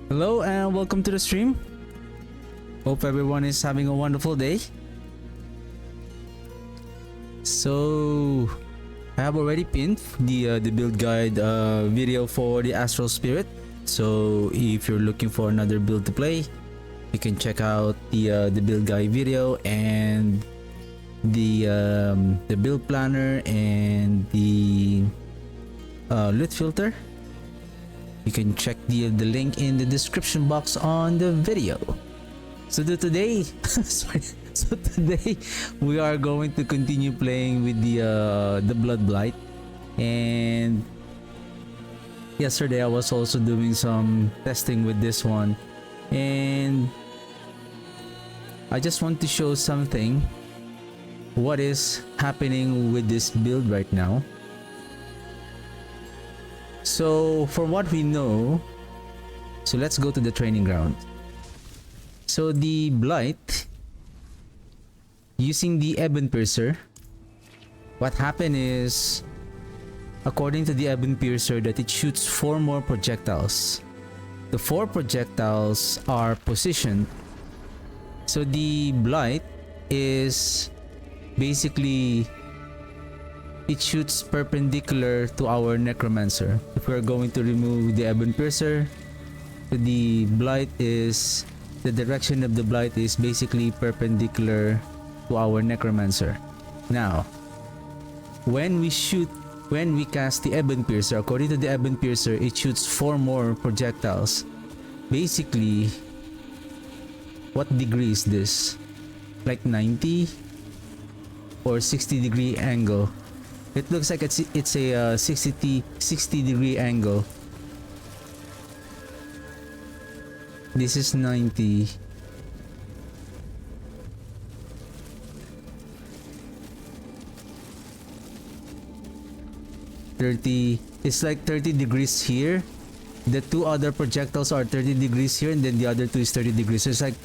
Hello and welcome to the stream. Hope everyone is having a wonderful day. So I have already pinned the build guide video for the Astral Spirit. So if you're looking for another build to play, you can check out the build guide video and the build planner and the loot filter. You can check the link in the description box on the video. So today, so today we are going to continue playing with the Blood Blight. And yesterday I was also doing some testing with this one, and I just want to show something. What is happening with this build right now? So for what we know, so let's go to the training ground. So the Blight, using the Ebon Piercer, what happened is, according to the Ebon Piercer, that it shoots 4 more projectiles. The 4 projectiles are positioned. So the Blight is basically, it shoots perpendicular to our Necromancer. If we're going to remove the Ebon Piercer, the Blight is, the direction of the Blight is basically perpendicular to our Necromancer. Now, when we cast the Ebon Piercer, according to the Ebon Piercer, it shoots 4 more projectiles. Basically, what degree is this? Like 90 or 60 degree angle. It looks like it's a 60 degree angle. This is 90. It's like 30 degrees here. The 2 other projectiles are 30 degrees here, and then the other 2 is 30 degrees. So it's like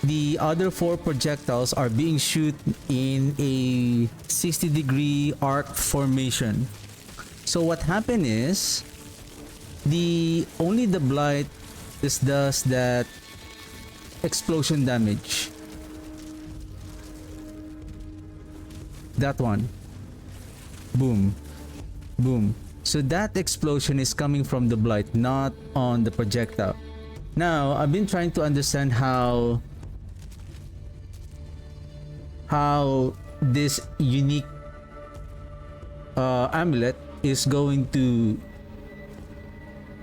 the other 4 projectiles are being shot in a 60 degree arc formation. So what happened is, only the Blight does that explosion damage. That one. Boom. Boom. So that explosion is coming from the Blight, not on the projectile. Now, I've been trying to understand how this unique amulet is going to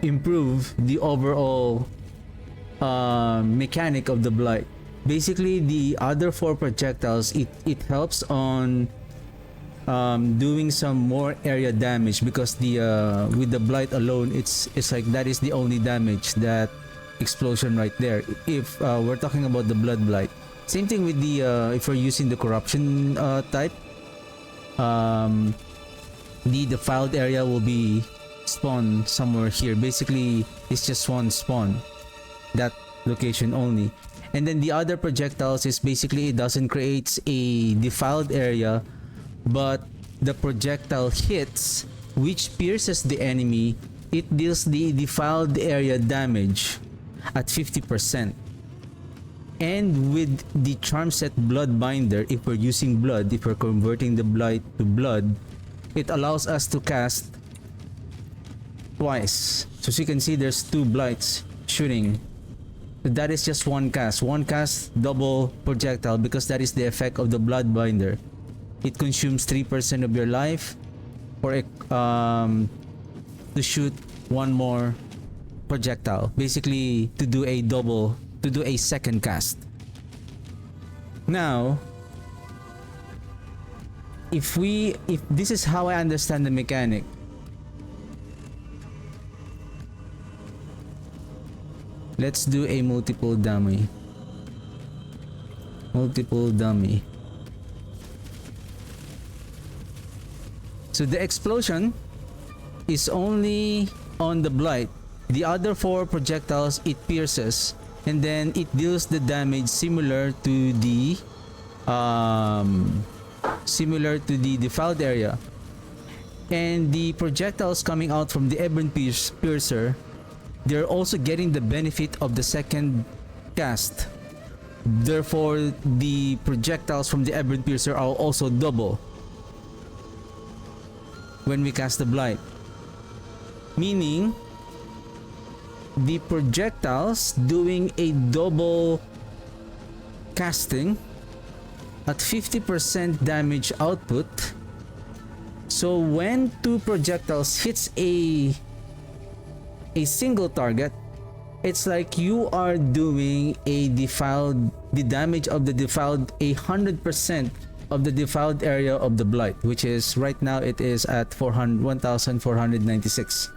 improve the overall mechanic of the Blight. Basically, the other 4 projectiles, it helps on doing some more area damage, because with the Blight alone, it's like that is the only damage, that explosion right there. If we're talking about the Blood Blight. Same thing with the if we're using the corruption type, the defiled area will be spawned somewhere here. Basically, it's just one spawn, that location only. And then the other projectiles is basically, it doesn't create a defiled area, but the projectile hits, which pierces the enemy, it deals the defiled area damage at 50%. And with the charm set Blood Binder, if we're using blood, if we're converting the Blight to blood, it allows us to cast twice. So as you can see, there's 2 Blights shooting. So that is just one cast. One cast, double projectile, because that is the effect of the Blood Binder. It consumes 3% of your life for to shoot 1 more projectile. Basically, to do a second cast. Now, if this is how I understand the mechanic. Let's do a multiple dummy. So the explosion is only on the Blight. The other 4 projectiles, it pierces, and then it deals the damage similar to the defiled area. And the projectiles coming out from the Ebon Piercer they're also getting the benefit of the second cast. Therefore, the projectiles from the Ebon Piercer are also double when we cast the Blight. Meaning, the projectiles doing a double casting at 50% damage output. So when two projectiles hits a single target, it's like you are doing the damage of the defiled 100% of the defiled area of the Blight, which is right now it is at 1496.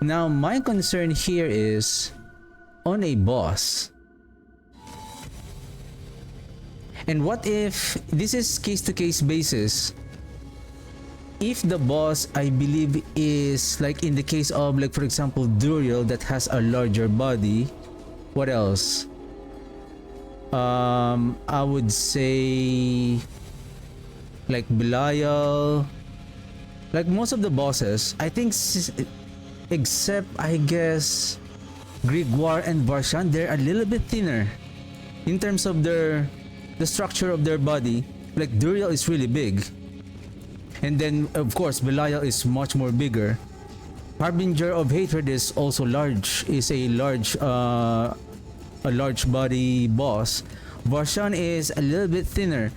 Now my concern here is on a boss. And what if this is case to case basis? If the boss, I believe, is like in the case of, like for example, Duriel that has a larger body. What else? I would say like Belial. Like most of the bosses, I think, except I guess Grigor and Varshan, they're a little bit thinner in terms of the structure of their body. Like Duriel is really big. And then of course Belial is much more bigger. Harbinger of Hatred is also large, is a large body boss. Varshan is a little bit thinner.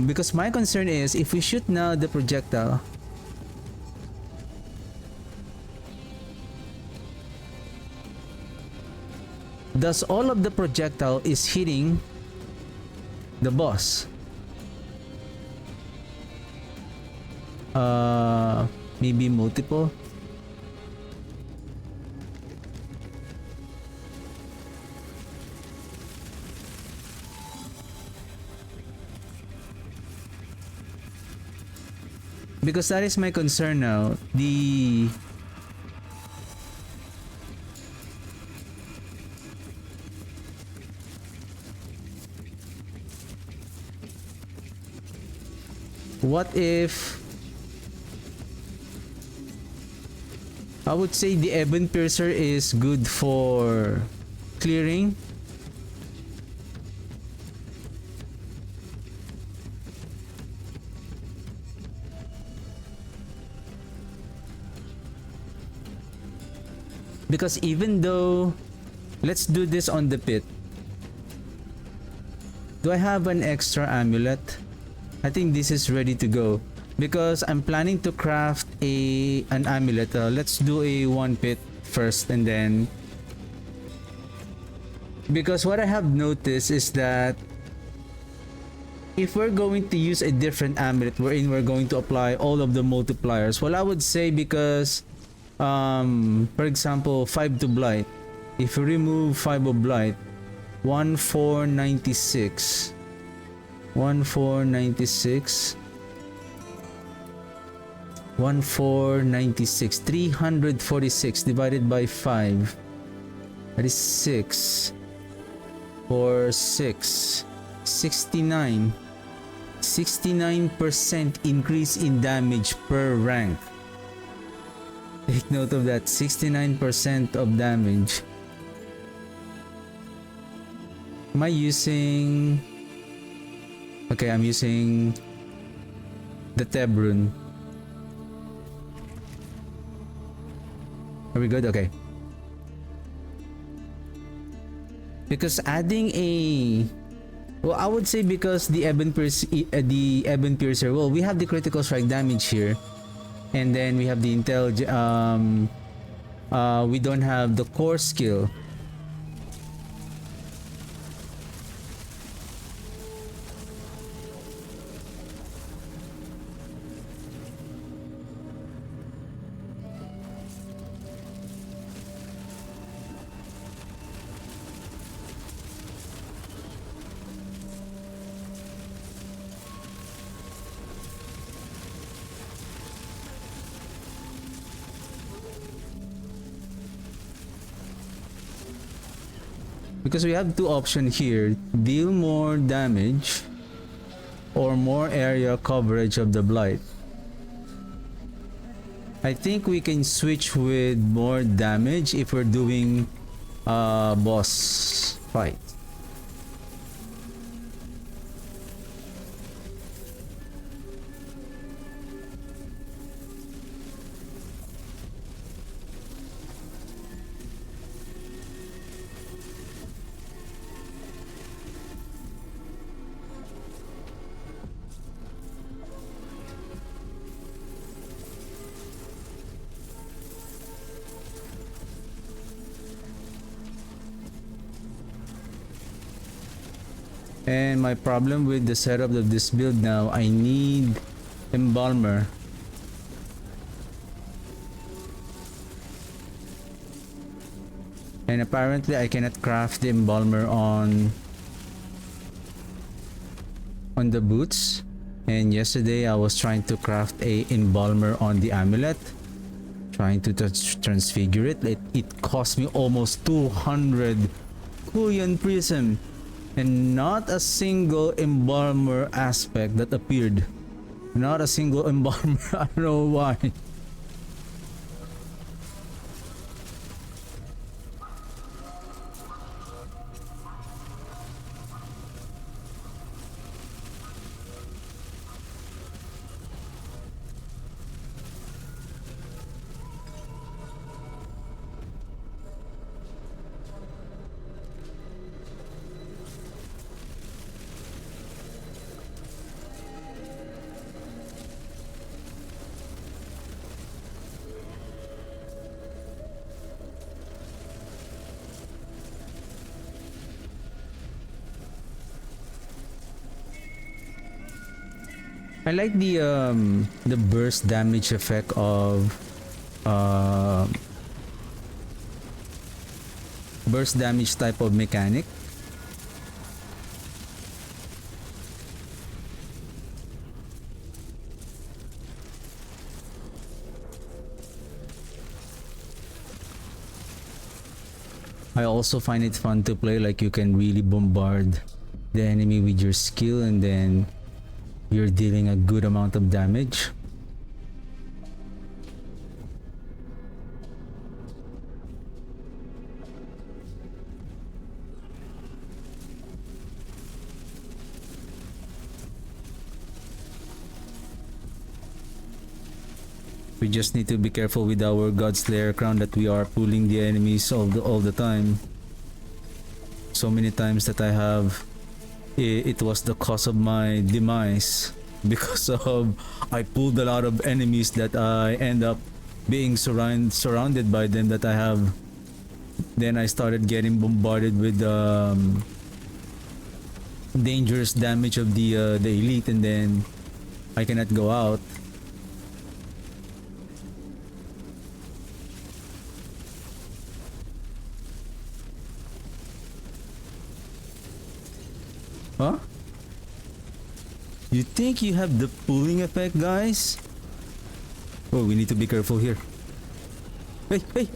Because my concern is if we shoot now the projectile, thus all of the projectile is hitting the boss. Maybe multiple. Because that is my concern now. What if I would say the Ebon Piercer is good for clearing. Because even though, let's do this on the pit. Do I have an extra amulet? I think this is ready to go. Because I'm planning to craft an amulet. Let's do a one pit first and then. Because what I have noticed is that if we're going to use a different amulet wherein we're going to apply all of the multipliers, well, I would say because for example 5 to Blight, if you remove 5 of Blight, 1496 346 divided by 5, that is 6 for 6, 69% increase in damage per rank. Take note of that, 69% of damage. Am I using... Okay, I'm using the Tebrun. Are we good? Okay. Because adding a... Well, I would say because the Ebon Piercer, well, we have the critical strike damage here. And then we have the intelligence, we don't have the core skill. Because we have two options here, deal more damage or more area coverage of the Blight. I think we can switch with more damage if we're doing boss fight. And my problem with the setup of this build now, I need embalmer. And apparently I cannot craft the embalmer on the boots. And yesterday I was trying to craft a embalmer on the amulet, trying to transfigure it. It cost me almost 200 Kuyan prism. And not a single embalmer aspect that appeared. Not a single embalmer. I don't know why. I like the burst damage effect of burst damage type of mechanic. I also find it fun to play, like you can really bombard the enemy with your skill and then you're dealing a good amount of damage. We just need to be careful with our Godslayer crown that we are pulling the enemies all the time. So many times that it was the cause of my demise because of I pulled a lot of enemies that I end up being surrounded by them that I have. Then I started getting bombarded with dangerous damage of the elite, and then I cannot go out. Huh? You think you have the pulling effect, guys? Oh, we need to be careful here. Hey, hey!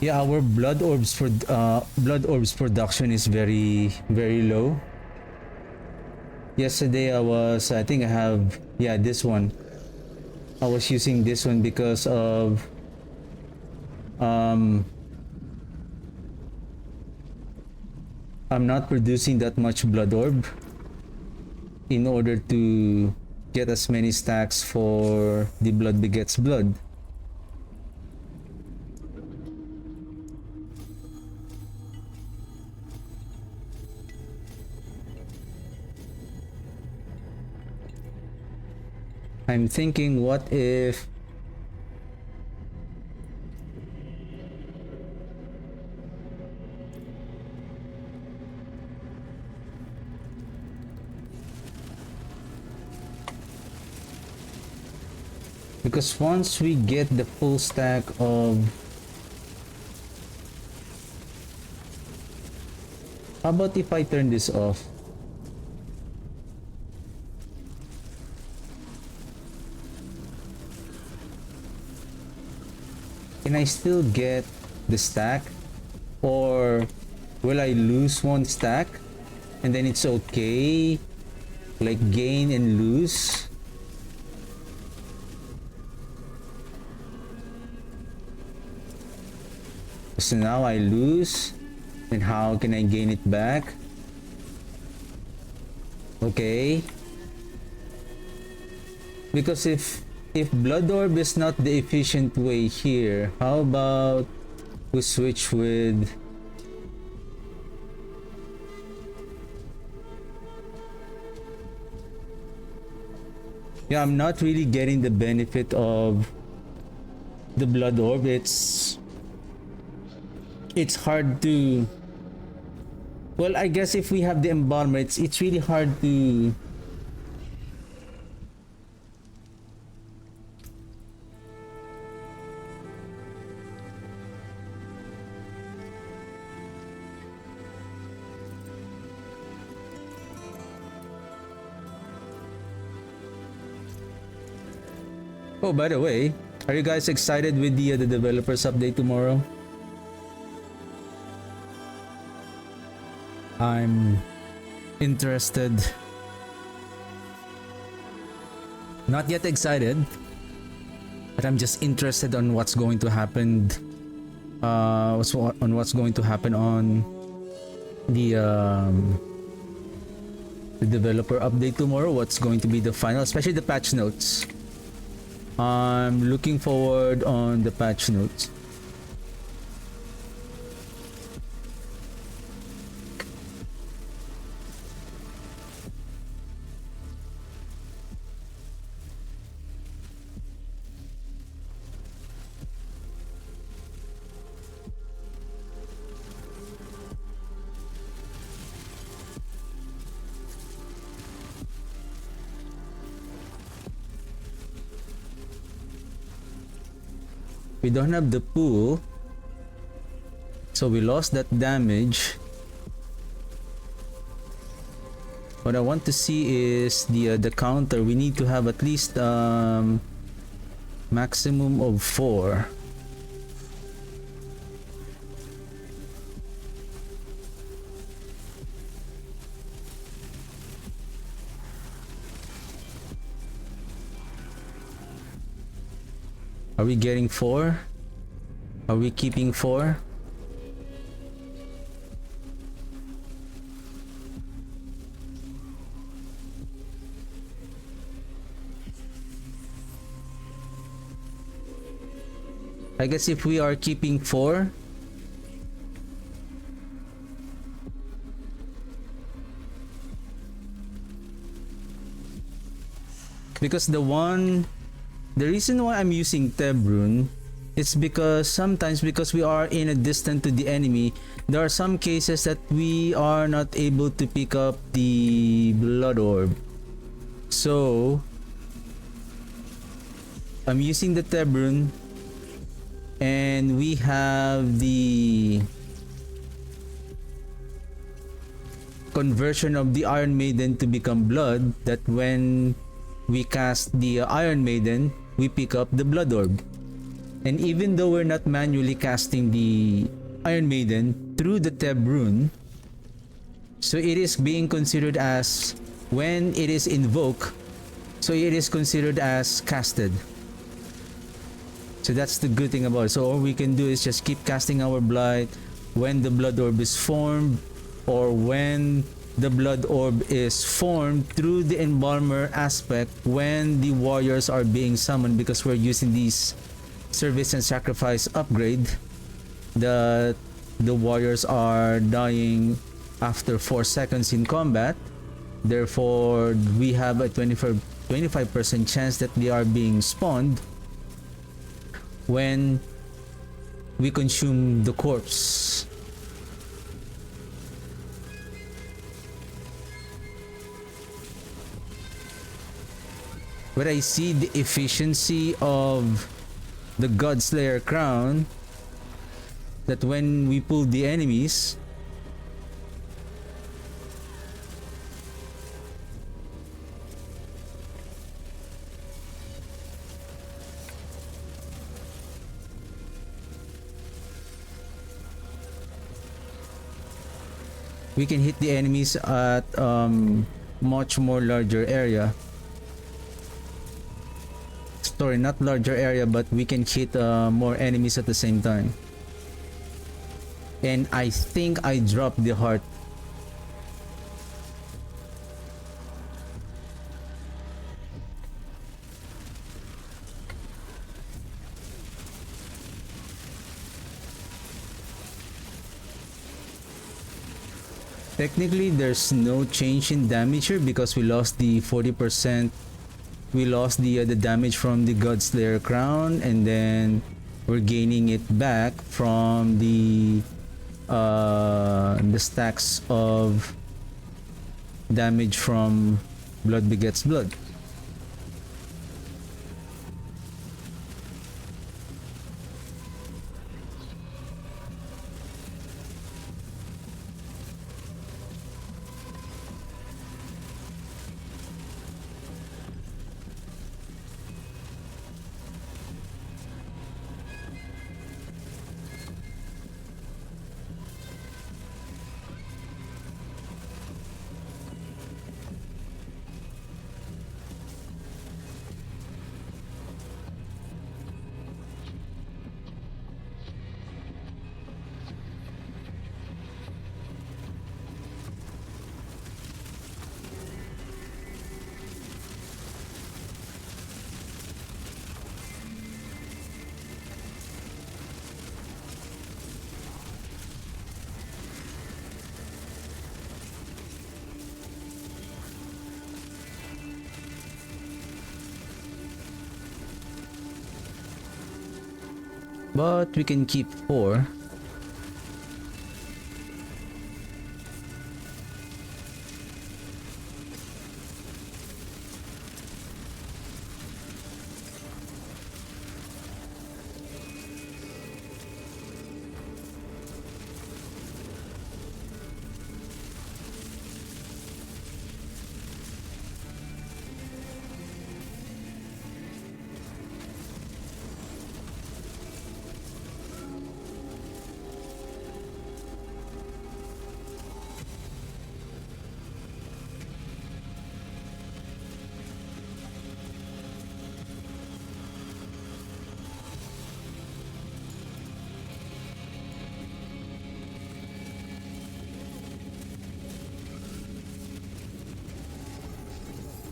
Yeah, our blood orbs production is very low. Yesterday I think I have, yeah, this one. I was using this one because of I'm not producing that much blood orb in order to get as many stacks for the blood begets blood. I'm thinking, what if because once we get the full stack of, how about if I turn this off? Can I still get the stack, or will I lose one stack and then it's okay, like gain and lose? So now I lose, and how can I gain it back? Okay, because if blood orb is not the efficient way here, how about we switch with I'm not really getting the benefit of the blood orb. It's hard to, well, I guess if we have the embalmer, it's really hard to Oh, by the way, are you guys excited with the developers update tomorrow? I'm interested. Not yet excited, but I'm just interested on what's going to happen. What's going to happen on the developer update tomorrow. What's going to be the final, especially the patch notes. I'm looking forward on the patch notes. We don't have the pool, so we lost that damage. What I want to see is the counter. We need to have at least maximum of 4. Are we getting 4? Are we keeping 4? I guess if we are keeping 4, because the reason why I'm using Tebrun is because sometimes, because we are in a distance to the enemy, there are some cases that we are not able to pick up the blood orb. So I'm using the Tebrun, and we have the conversion of the Iron Maiden to become blood, that when we cast the Iron Maiden, we pick up the blood orb. And even though we're not manually casting the Iron Maiden through the Tebrun, so it is being considered as, when it is invoked, so it is considered as casted. So that's the good thing about it. So all we can do is just keep casting our Blight when the blood orb is formed, or when the blood orb is formed through the embalmer aspect when the warriors are being summoned, because we're using these service and sacrifice upgrade. The warriors are dying after 4 seconds in combat, therefore we have a 25% chance that they are being spawned when we consume the corpse. But I see the efficiency of the Godslayer crown, that when we pull the enemies, we can hit the enemies at much more larger area. Sorry, not larger area, but we can hit more enemies at the same time. And I think I dropped the heart. Technically, there's no change in damage here because we lost the 40%. We lost the damage from the Godslayer crown, and then we're gaining it back from the stacks of damage from Blood Begets Blood. But we can keep 4.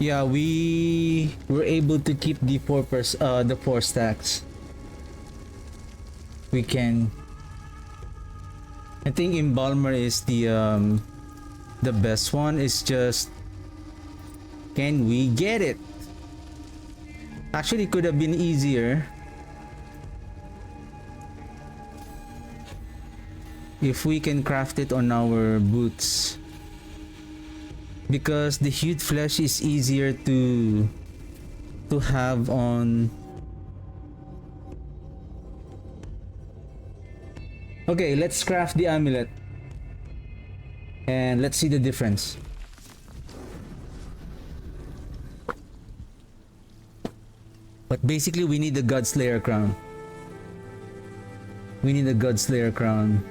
Yeah, we were able to keep the 4 stacks. We can. I think Embalmer is the best one. It's just, can we get it? Actually, it could have been easier if we can craft it on our boots, because the hued flesh is easier to have on. Okay, let's craft the amulet and let's see the difference. But basically we need the Godslayer crown. We need the Godslayer crown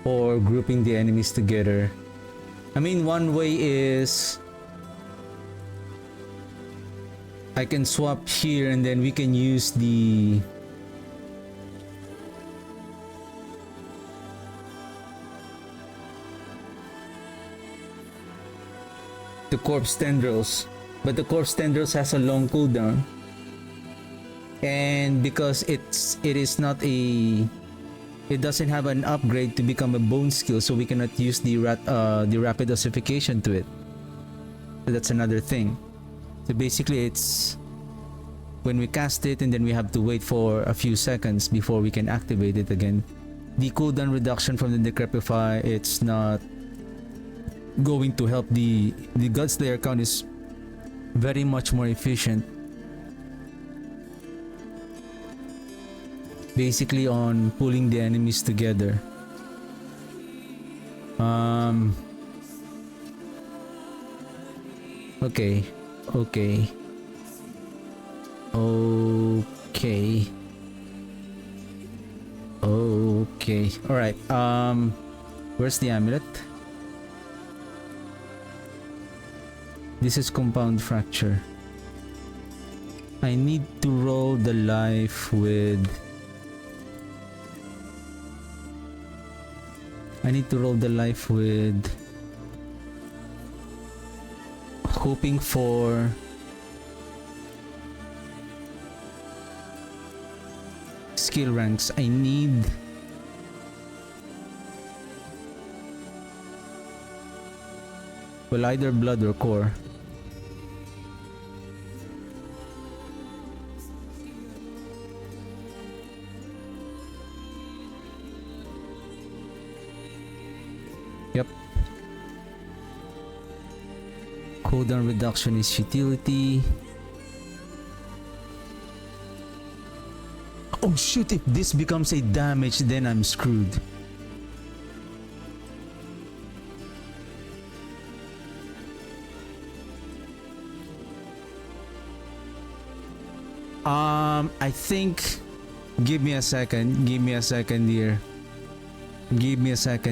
for grouping the enemies together. I mean, one way is I can swap here and then we can use the corpse tendrils, but the corpse tendrils has a long cooldown, and because it doesn't have an upgrade to become a bone skill, so we cannot use the rapid ossification to it. So that's another thing. So basically it's when we cast it and then we have to wait for a few seconds before we can activate it again. The cooldown reduction from the Decrepify, it's not going to help. The Godslayer count is very much more efficient. Basically on pulling the enemies together. Okay. Okay. Okay. Okay. Alright. Where's the amulet? This is compound fracture. I need to roll the life with... hoping for skill ranks. I need either blood or core. Yep. Cooldown reduction is utility. Oh shoot, if this becomes a damage, then I'm screwed. I think... Give me a second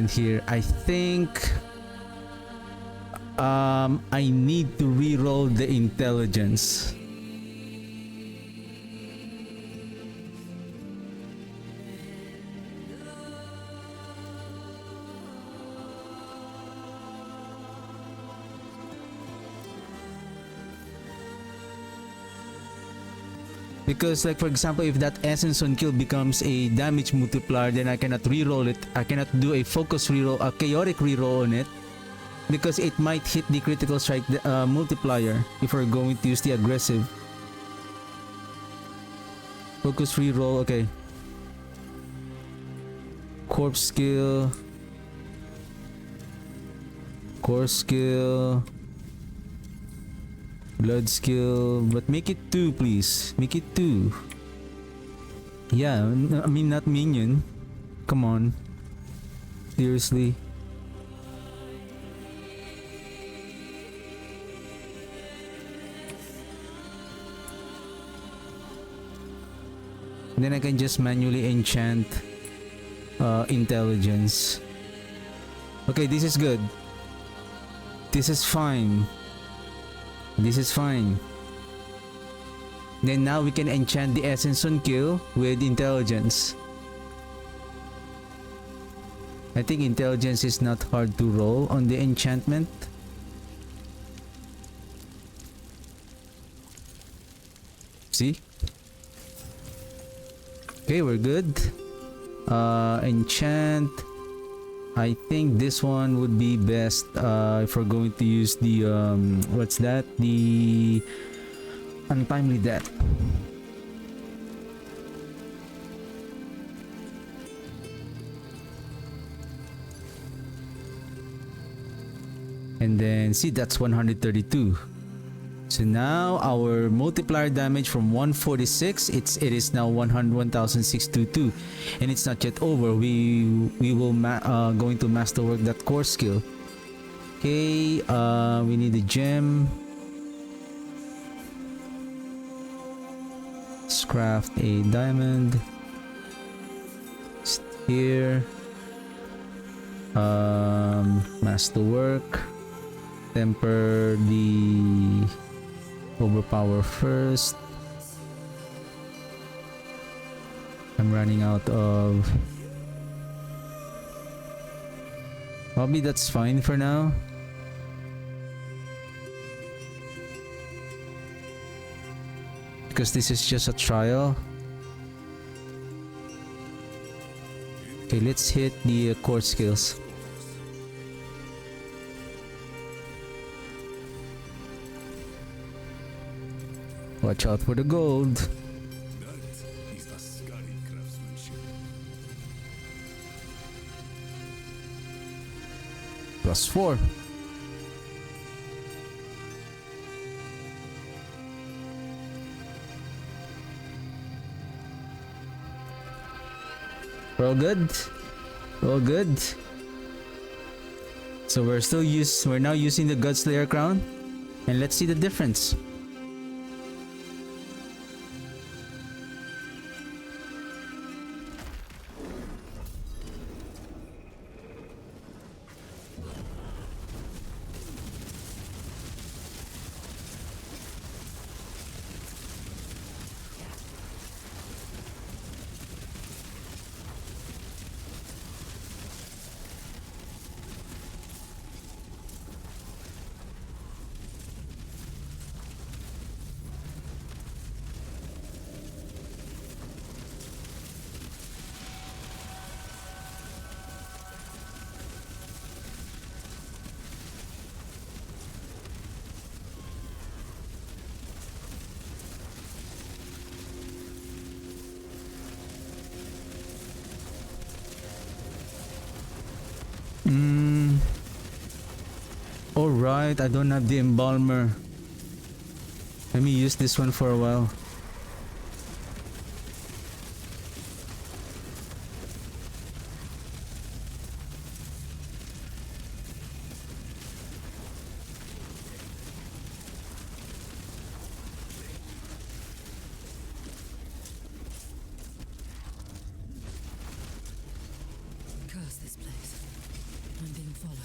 here. I think... I need to re-roll the intelligence. Because like for example, if that essence on kill becomes a damage multiplier, then I cannot re-roll it. I cannot do a focus reroll, a chaotic reroll on it, because it might hit the critical strike multiplier if we're going to use the aggressive. Focus reroll, okay. Corpse skill. Core skill. Blood skill, but make it 2 please. Make it 2. Yeah, I mean not minion. Come on. Seriously. Then I can just manually enchant intelligence. Okay, this is good. This is fine. This is fine. Then now we can enchant the essence on kill with intelligence. I think intelligence is not hard to roll on the enchantment. See? Okay, we're good. Enchant. I think this one would be best if we're going to use the what's that? The untimely death. And then see, that's 132. So now our multiplier damage from 146, it is now 100622, and it's not yet over. We will going to masterwork that core skill. Okay, we need a gem. Let's craft a diamond. It's here. Masterwork. Temper the overpower first. I'm running out of... Probably that's fine for now. Because this is just a trial. Okay, let's hit the core skills. Watch out for the gold. That is Ascari craftsmanship. +4. We're all good. We're all good. So we're now using the Godslayer crown, and let's see the difference. Alright, I don't have the embalmer. Let me use this one for a while. Curse this place. I'm being followed.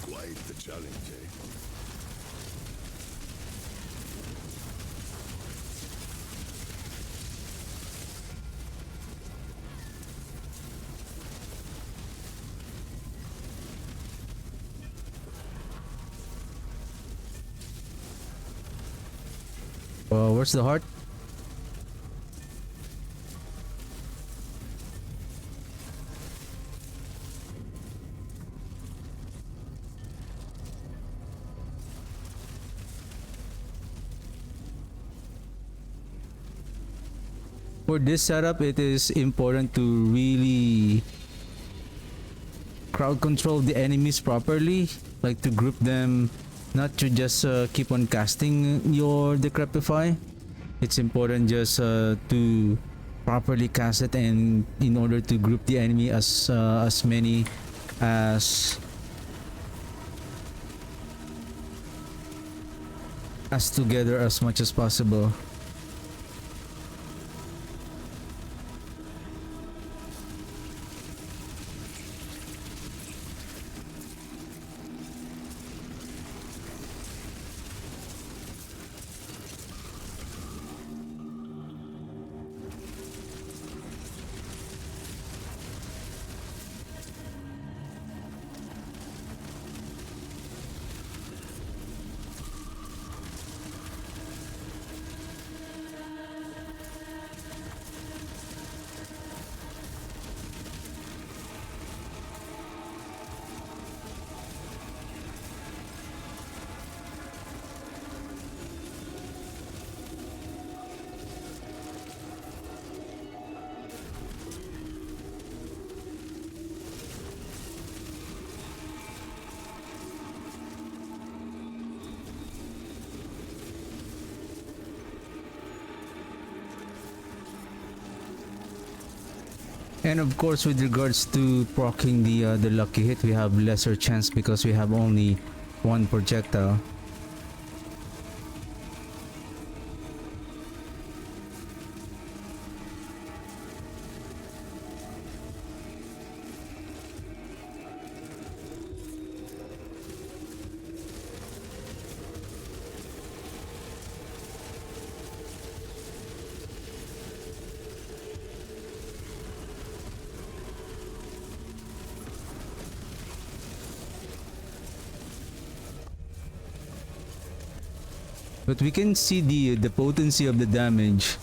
Quite the challenge, eh? Where's the heart? For this setup, it is important to really crowd control the enemies properly, like to group them, not to just keep on casting your Decrepify. It's important just to properly cast it, and in order to group the enemy as many as together as much as possible. And of course, with regards to proccing the lucky hit, we have lesser chance because we have only one projectile. But we can see the potency of the damage.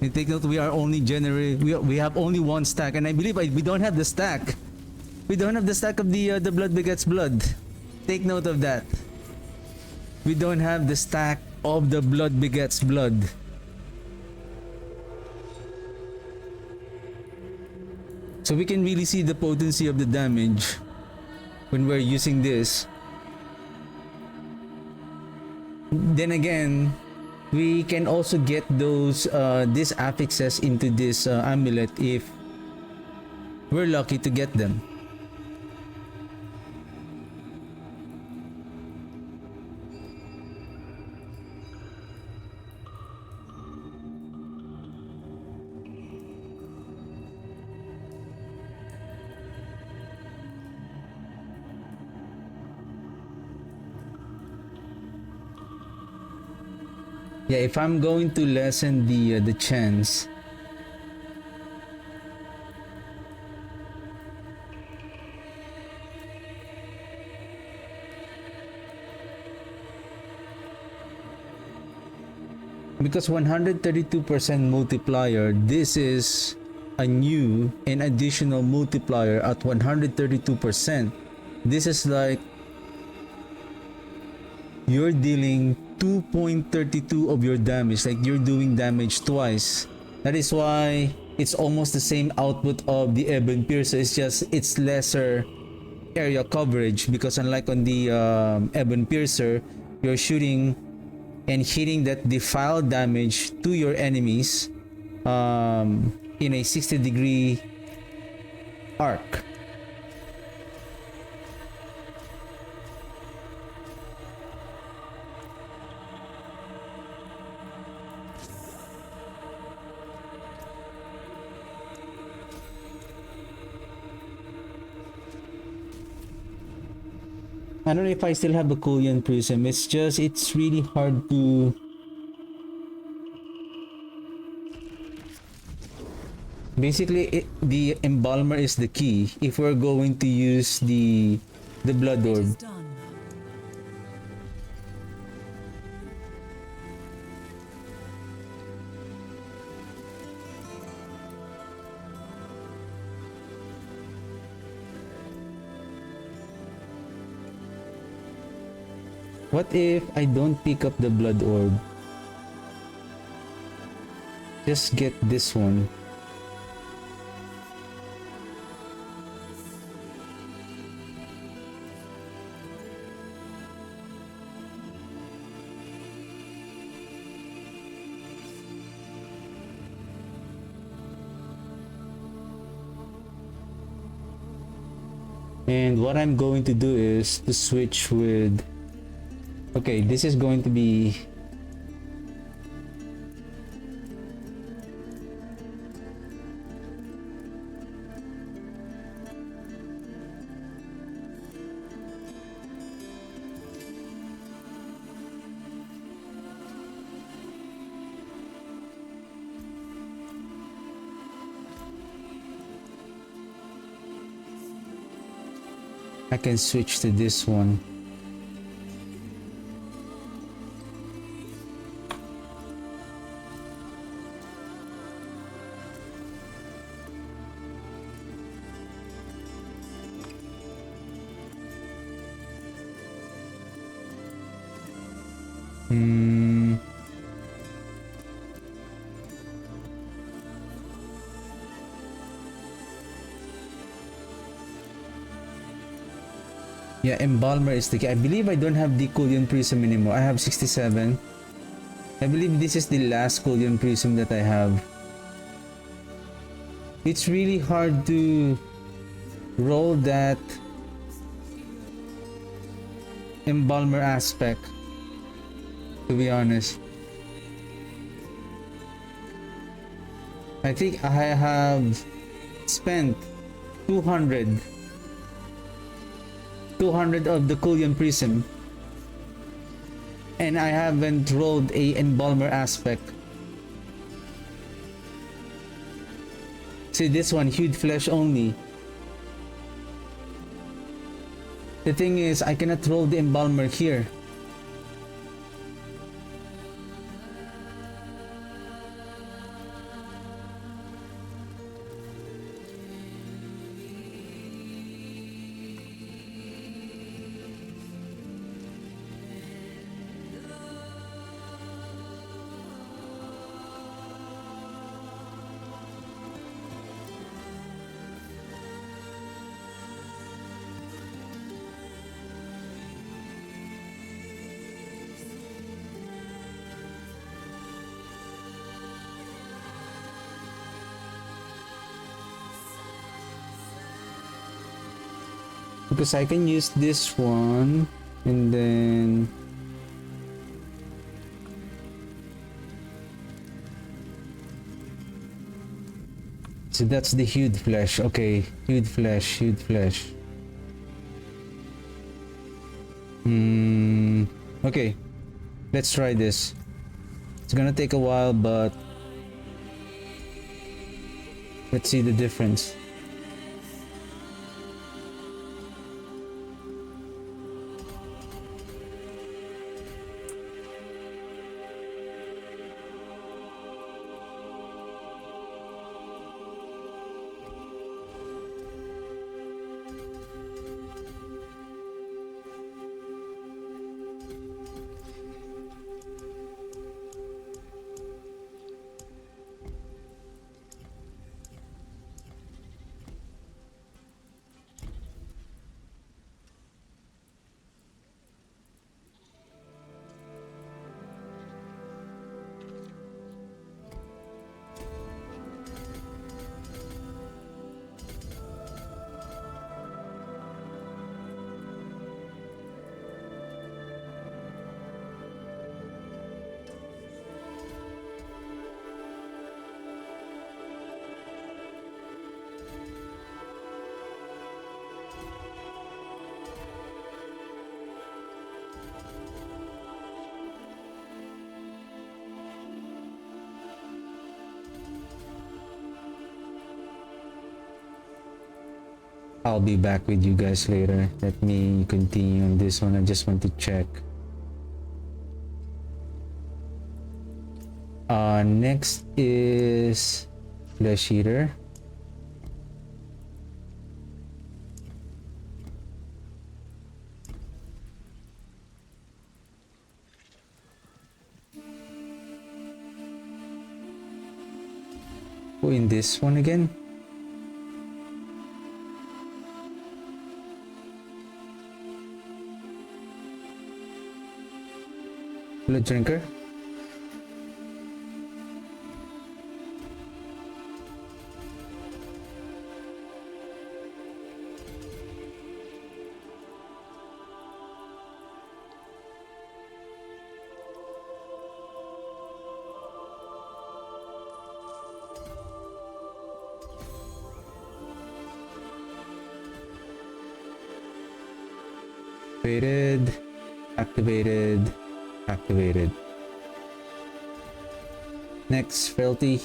And take note, we are only we have only one stack, and I believe we don't have the stack. We don't have the stack of the blood begets blood. Take note of that. We don't have the stack of the blood begets blood. So we can really see the potency of the damage when we're using this. Then again, we can also get those these affixes into this amulet if we're lucky to get them. Yeah, if I'm going to lessen the chance, because 132% multiplier, this is a new and additional multiplier at 132%. This is like you're dealing 2.32 of your damage, like you're doing damage twice. That is why it's almost the same output of the Ebon Piercer. It's just it's lesser area coverage, because unlike on the Ebon Piercer, you're shooting and hitting that defile damage to your enemies in a 60-degree arc. I don't know if I still have the Kulian Prism. It's really hard to... Basically, the Embalmer is the key if we're going to use the Blood It Orb. is done. What if I don't pick up the Blood Orb? Just get this one. And what I'm going to do is to switch with... Okay, this is going to be... I can switch to this one. Yeah, embalmer is the key. I believe I don't have the Cullion Prism anymore. I have 67. I believe this is the last Cullion Prism that I have. It's really hard to roll that embalmer aspect, to be honest. I think I have spent 200 of the Cullion Prism, and I haven't rolled a embalmer aspect. See this one, hued flesh only. The thing is, I cannot roll the embalmer here. Because I can use this one and then so that's the hued flesh. Okay, hued flesh. Okay, let's try this. It's gonna take a while, but let's see the difference. I'll be back with you guys later. Let me continue on this one. I just want to check. Next is Flesh Eater. Oh, in this one again? Blood Drinker. Activated. Next, Frailty.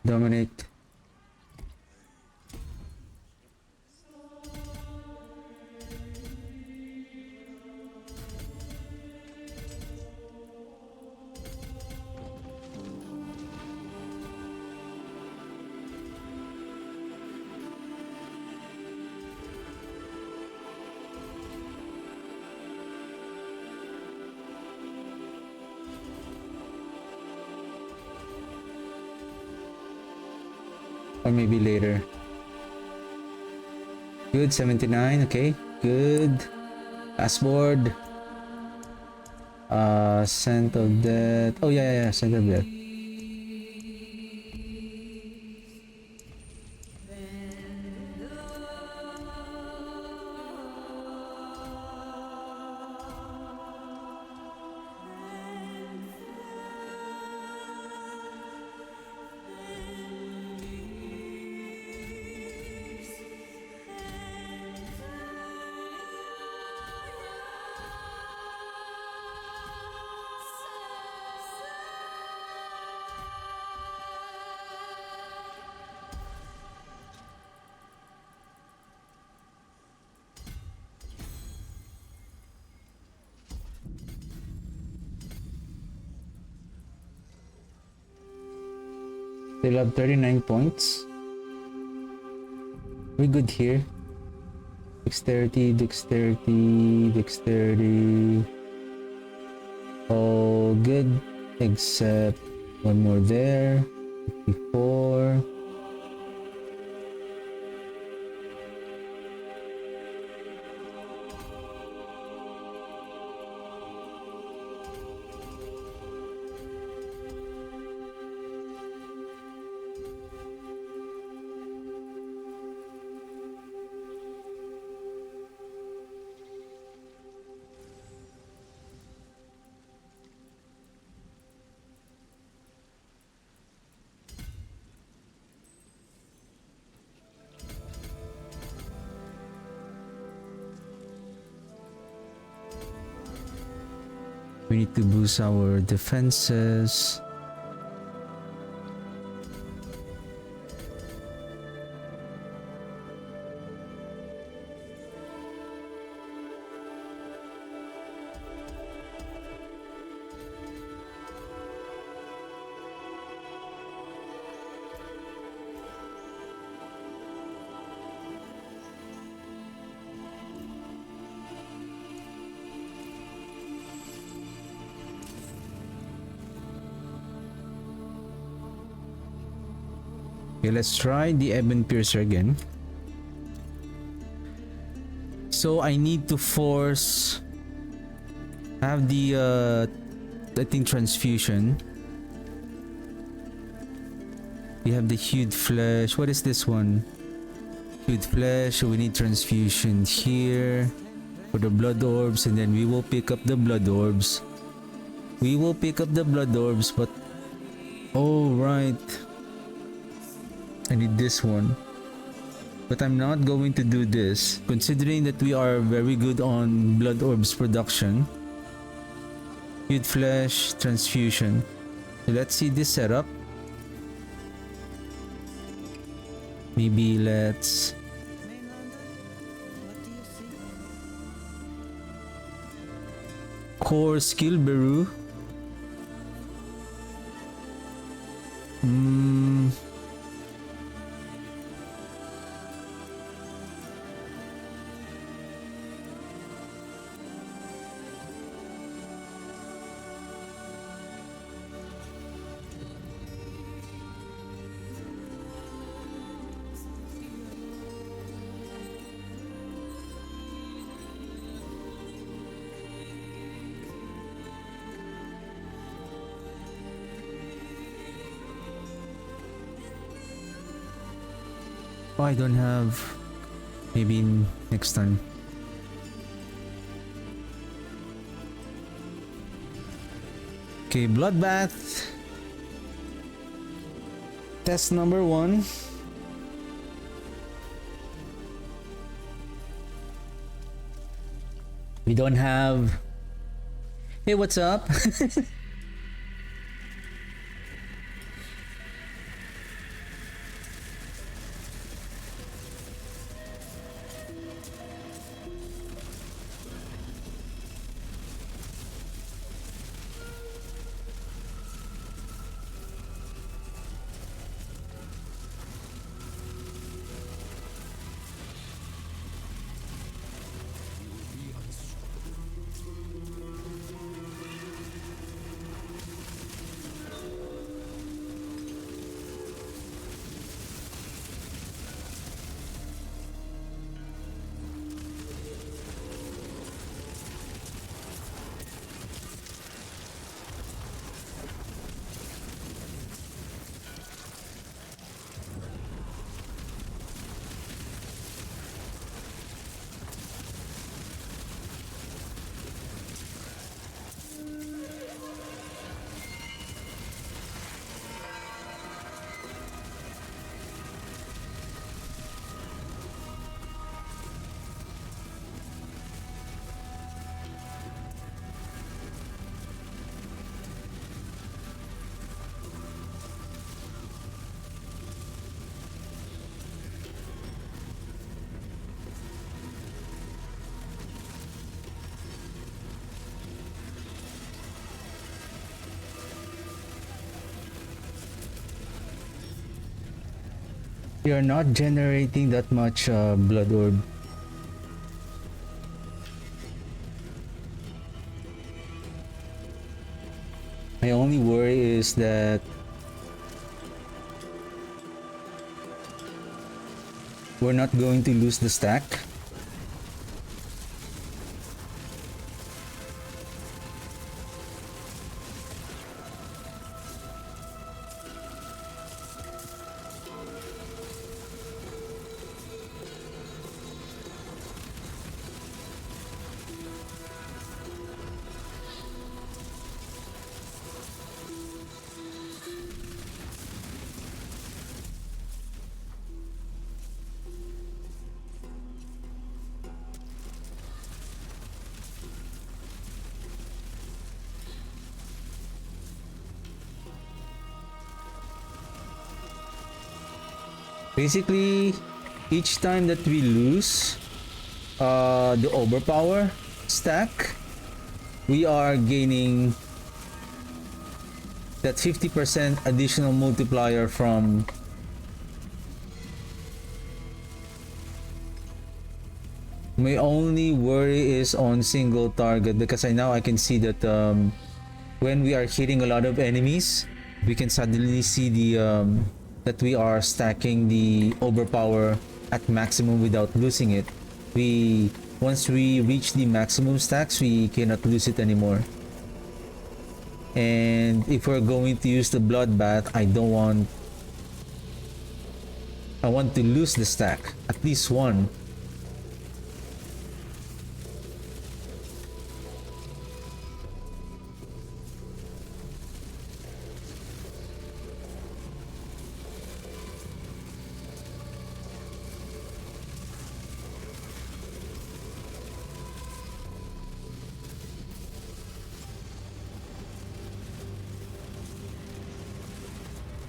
Dominate. Or maybe later. Good, 79, okay. Good. Dashboard. Scent of death. Oh yeah, scent of death. Still have 39 points. We good here. Dexterity, dexterity, dexterity. All good. Except one more there. 54. We need to boost our defenses. Okay, let's try the Ebon Piercer again. So I need to have the I think transfusion. We have the hued flesh. What is this one? Hued flesh. So we need transfusion here for the blood orbs, and then we will pick up the blood orbs. But oh right. I need this one, but I'm not going to do this considering that we are very good on blood orbs production. Hued flesh, transfusion. So let's see this setup. Maybe let's core skill Beru. Oh, I don't have. Maybe next time. Okay, bloodbath. Test number 1. We don't have. Hey, what's up? We are not generating that much blood orb. My only worry is that we're not going to lose the stack. Basically, each time that we lose the overpower stack, we are gaining that 50% additional multiplier from my only worry is on single target, because now I can see that when we are hitting a lot of enemies, we can suddenly see the that we are stacking the overpower at maximum without losing it. Once we reach the maximum stacks, we cannot lose it anymore. And if we're going to use the bloodbath, I want to lose the stack, at least one.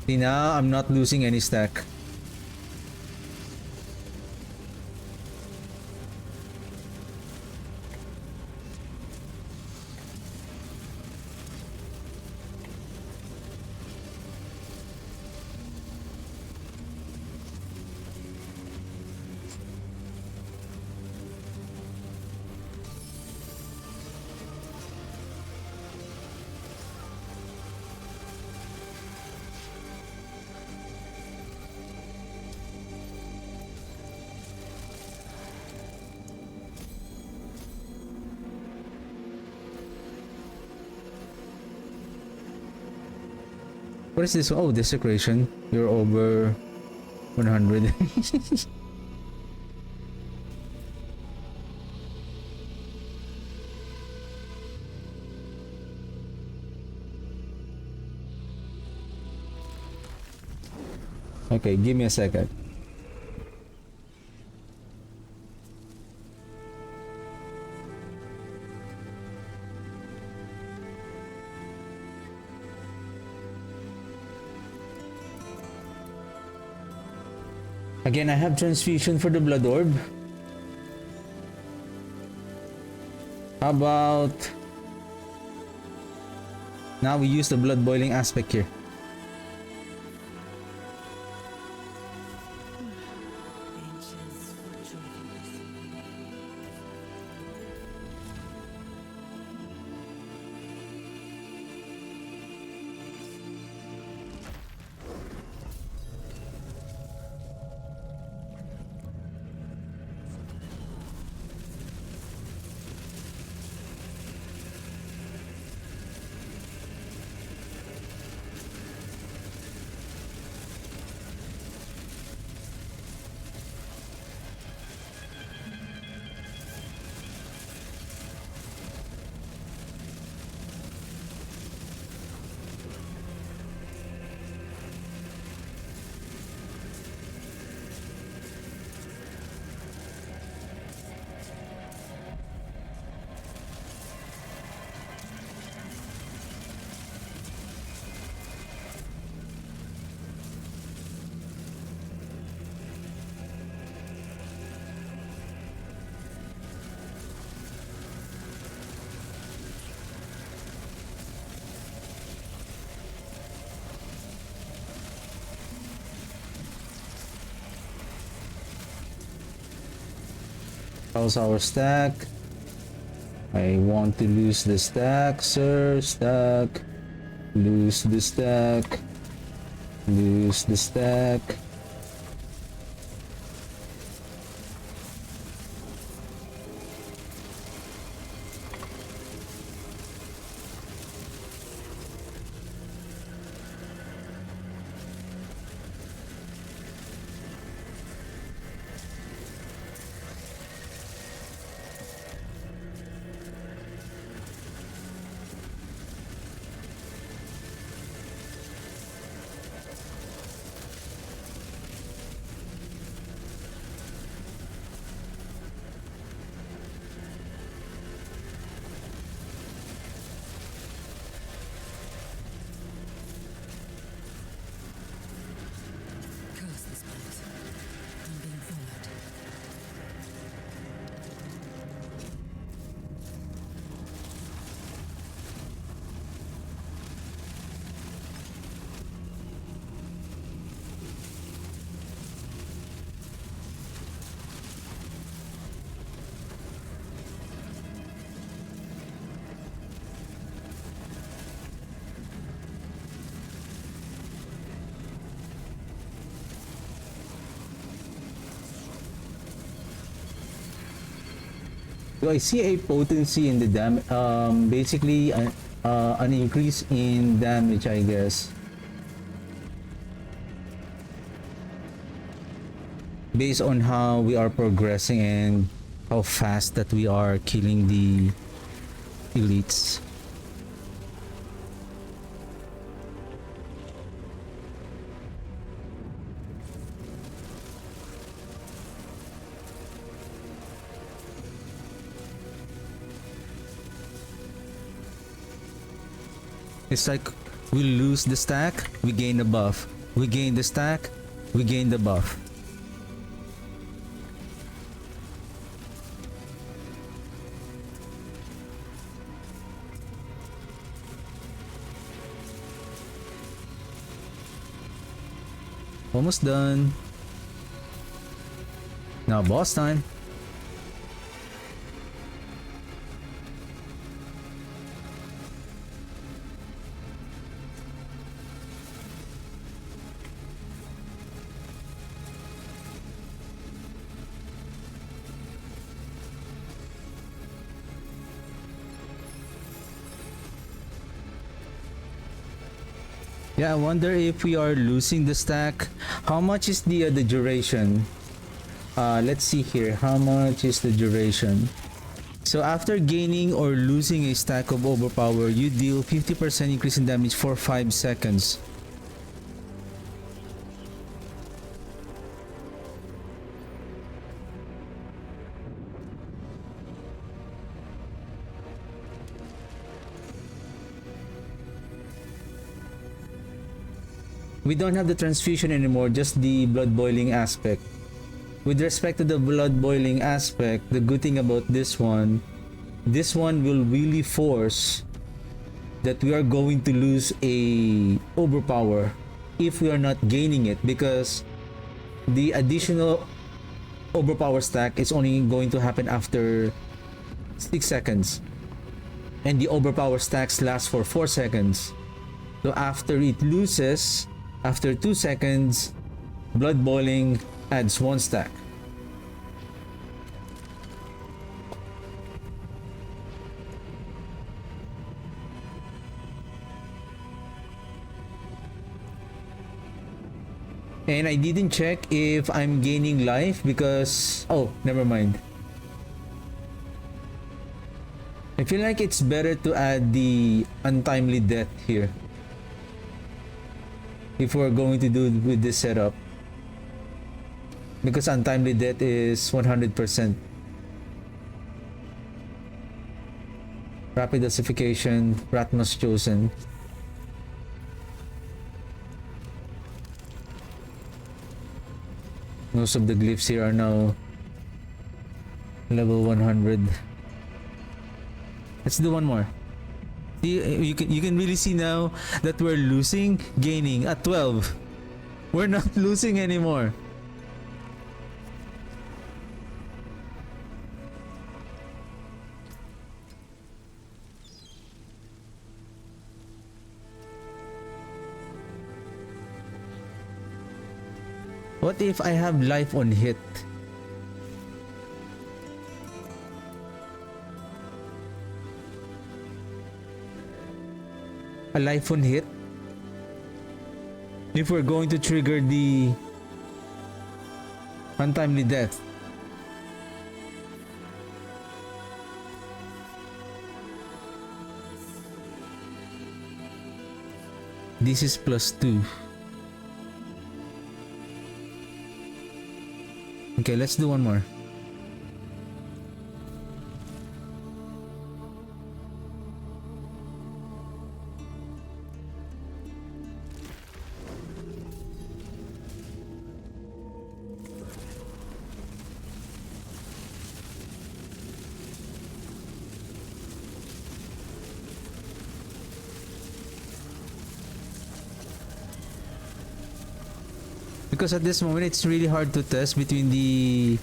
See, now I'm not losing any stack. What is this? Oh, desecration. You're over 100. Okay, give me a second. Again, I have transfusion for the blood orb. How about now we use the blood boiling aspect here. How's our stack? I want to lose the stack, sir. Stack. Lose the stack. Lose the stack. Curse this place. I'm being followed. Do I see a potency in the basically an increase in damage, I guess. Based on how we are progressing and how fast that we are killing the elites. It's like we lose the stack, we gain the buff. We gain the stack, we gain the buff. Almost done. Now boss time. Yeah, I wonder if we are losing the stack. How much is the duration? Let's see here. How much is the duration? So after gaining or losing a stack of overpower, you deal 50% increase in damage for 5 seconds. We don't have the transfusion anymore, just the blood boiling aspect. With respect to the blood boiling aspect, the good thing about this one will really force that we are going to lose a overpower if we are not gaining it, because the additional overpower stack is only going to happen after 6 seconds, and the overpower stacks last for 4 seconds. So after it loses, after 2 seconds, blood boiling adds 1 stack. And I didn't check if I'm gaining life because... oh, never mind. I feel like it's better to add the untimely death here if we're going to do with this setup, because untimely death is 100%. Rapid ossification, Ratnos chosen. Most of the glyphs here are now level 100. Let's do one more. See, you can really see now that we're losing, gaining at 12. We're not losing anymore. What if I have life on hit? A life on hit? If we're going to trigger the untimely death. This is +2. Okay, let's do one more. Because at this moment it's really hard to test between the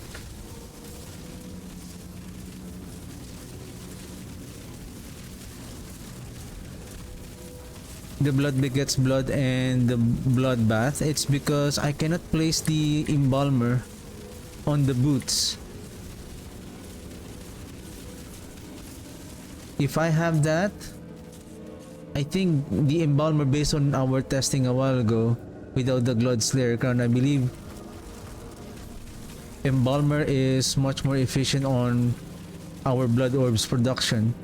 blood begets blood and the bloodbath. It's because I cannot place the embalmer on the boots. If I have that, I think the embalmer, based on our testing a while ago without the Blood Slayer crown, I believe embalmer is much more efficient on our blood orbs production.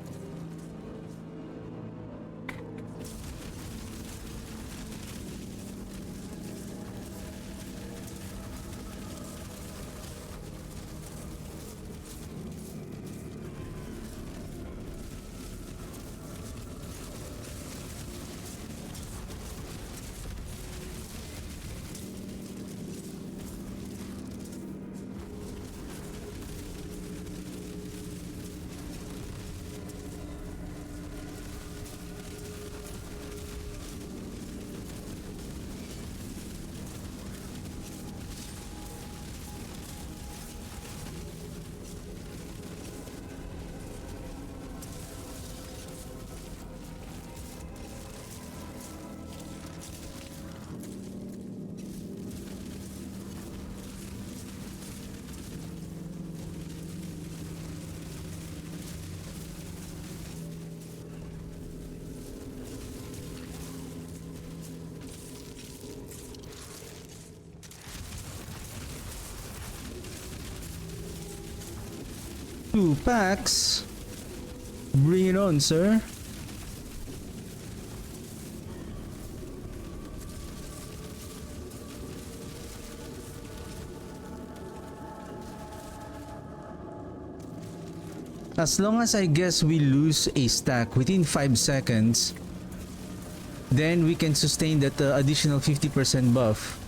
Two packs. Bring it on, sir. As long as I guess we lose a stack within 5 seconds, then we can sustain that additional 50% buff.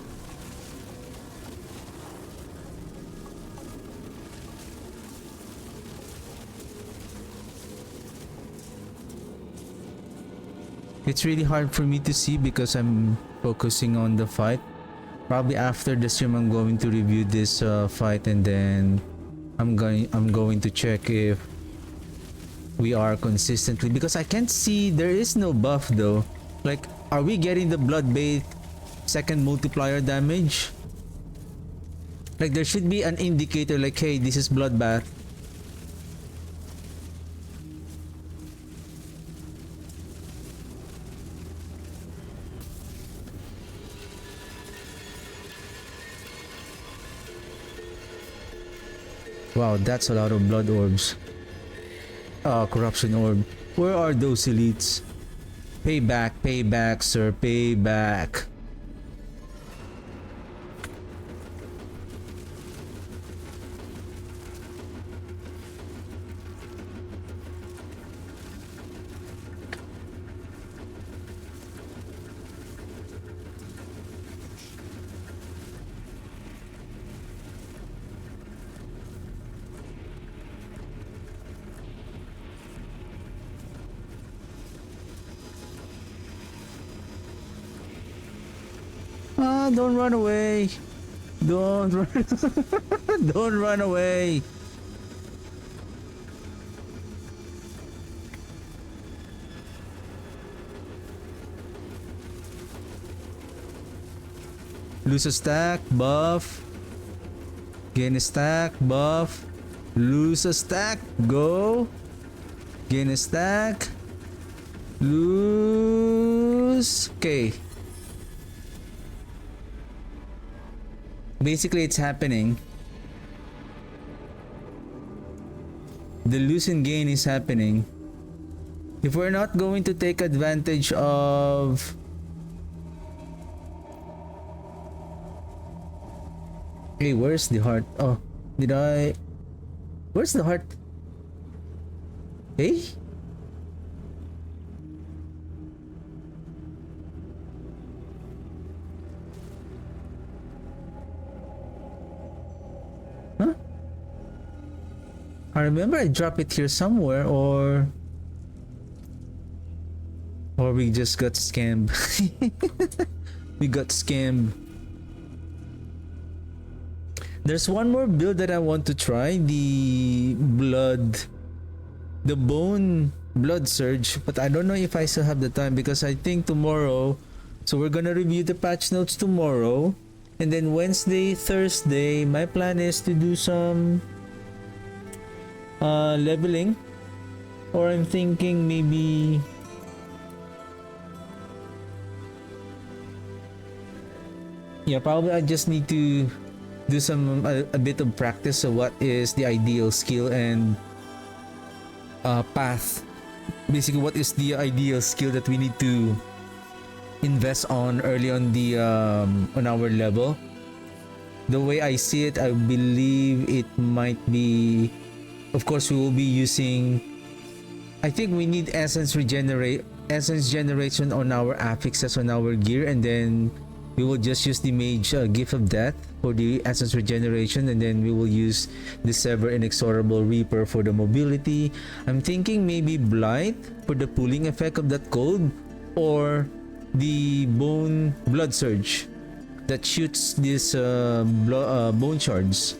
It's really hard for me to see because I'm focusing on the fight. Probably after the stream I'm going to review this fight, and then I'm going to check if we are consistently, because I can't see, there is no buff though. Like, are we getting the blood bait second multiplier damage? Like, there should be an indicator like, hey, this is bloodbath. Wow, that's a lot of blood orbs. Corruption orb. Where are those elites? Payback, payback, sir, payback. Don't run away. Don't run. Don't run away. Lose a stack, buff. Gain a stack, buff. Lose a stack, go. Gain a stack. Lose. Okay. Basically, it's happening. The lose and gain is happening. If we're not going to take advantage of... Hey, where's the heart? Oh, did I... Where's the heart? Hey? Huh? I remember I dropped it here somewhere, or we just got scammed. We got scammed. There's one more build that I want to try, the bone blood surge, but I don't know if I still have the time, because I think tomorrow, so we're gonna review the patch notes tomorrow, and then Wednesday, Thursday, my plan is to do some leveling, or I'm thinking maybe probably I just need to do some a bit of practice of what is the ideal skill and path. Basically, what is the ideal skill that we need to invest on early on the on our level. The way I see it, I believe it might be, of course, we will be using, I think we need essence generation on our affixes on our gear, and then we will just use the mage gift of death for the essence regeneration, and then we will use the sever inexorable reaper for the mobility. I'm thinking maybe blight for the pulling effect of that code, or the bone blood surge that shoots these bone shards.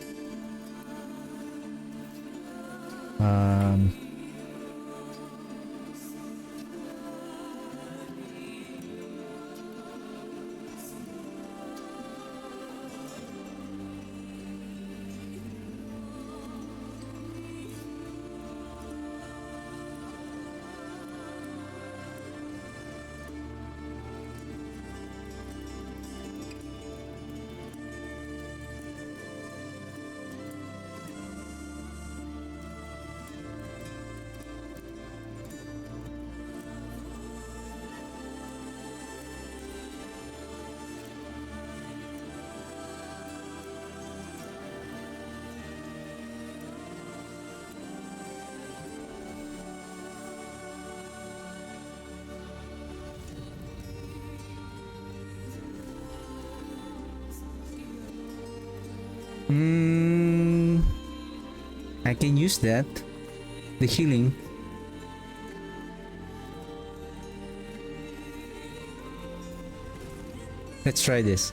I can use that. The healing. Let's try this.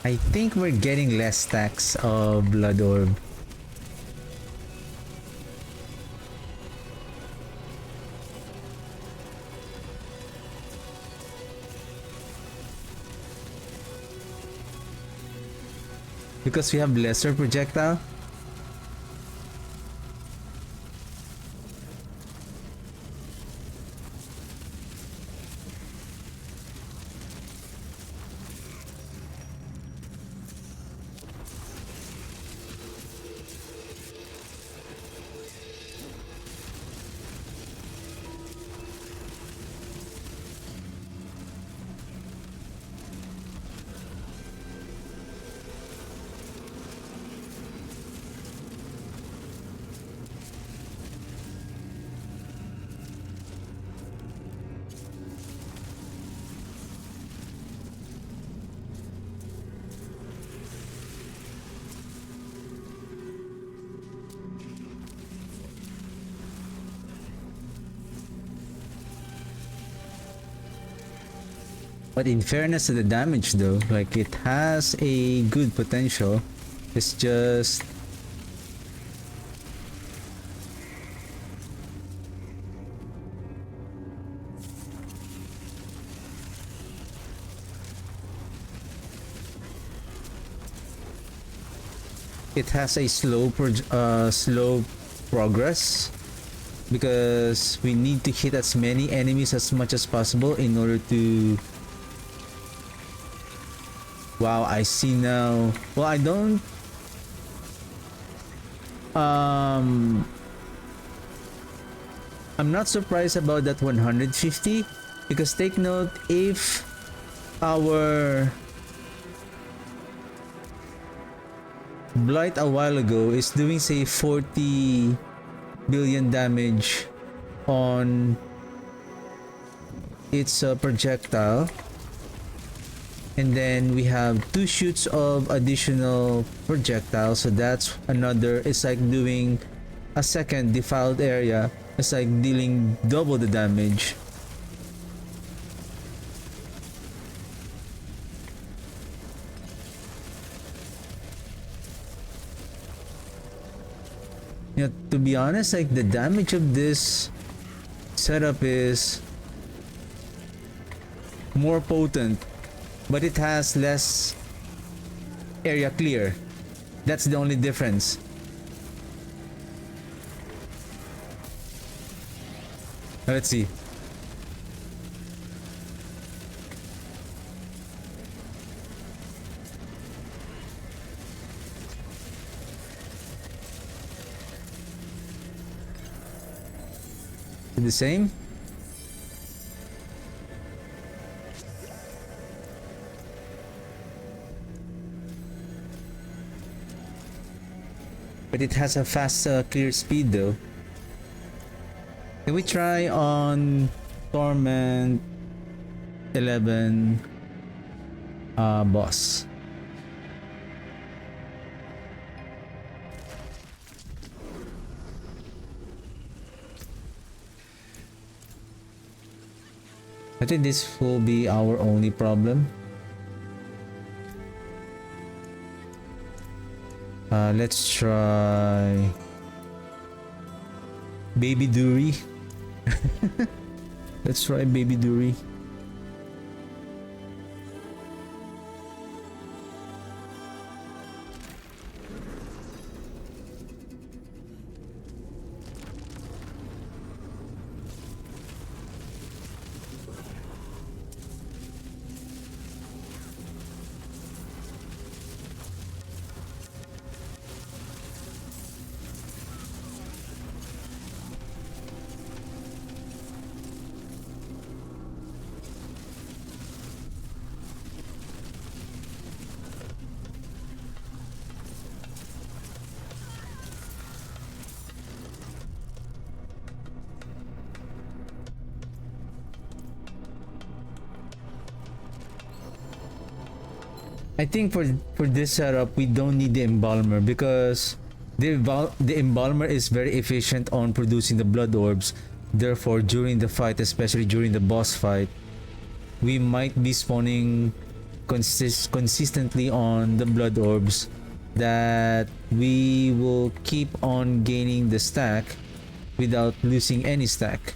I think we're getting less stacks of blood orb. Because we have lesser projectile. But in fairness to the damage though, like it has a good potential. It's just it has a slow progress because we need to hit as many enemies as much as possible in order to. Wow, I see now. Well, I don't. I'm not surprised about that 150 because take note, if our Blight a while ago is doing say 40 billion damage on its projectile, and then we have 2 shoots of additional projectiles, so that's another. It's like doing a second defiled area. It's like dealing double the damage. You know, to be honest, like the damage of this setup is more potent, but it has less area clear. That's the only difference. Let's see. The same? But it has a fast clear speed though. Can we try on Torment 11 boss? I think this will be our only problem. Let's try Baby Dury. Let's try Baby Dury. I think for this setup we don't need the embalmer because the embalmer is very efficient on producing the blood orbs. Therefore, during the fight, especially during the boss fight, we might be spawning consistently on the blood orbs that we will keep on gaining the stack without losing any stack.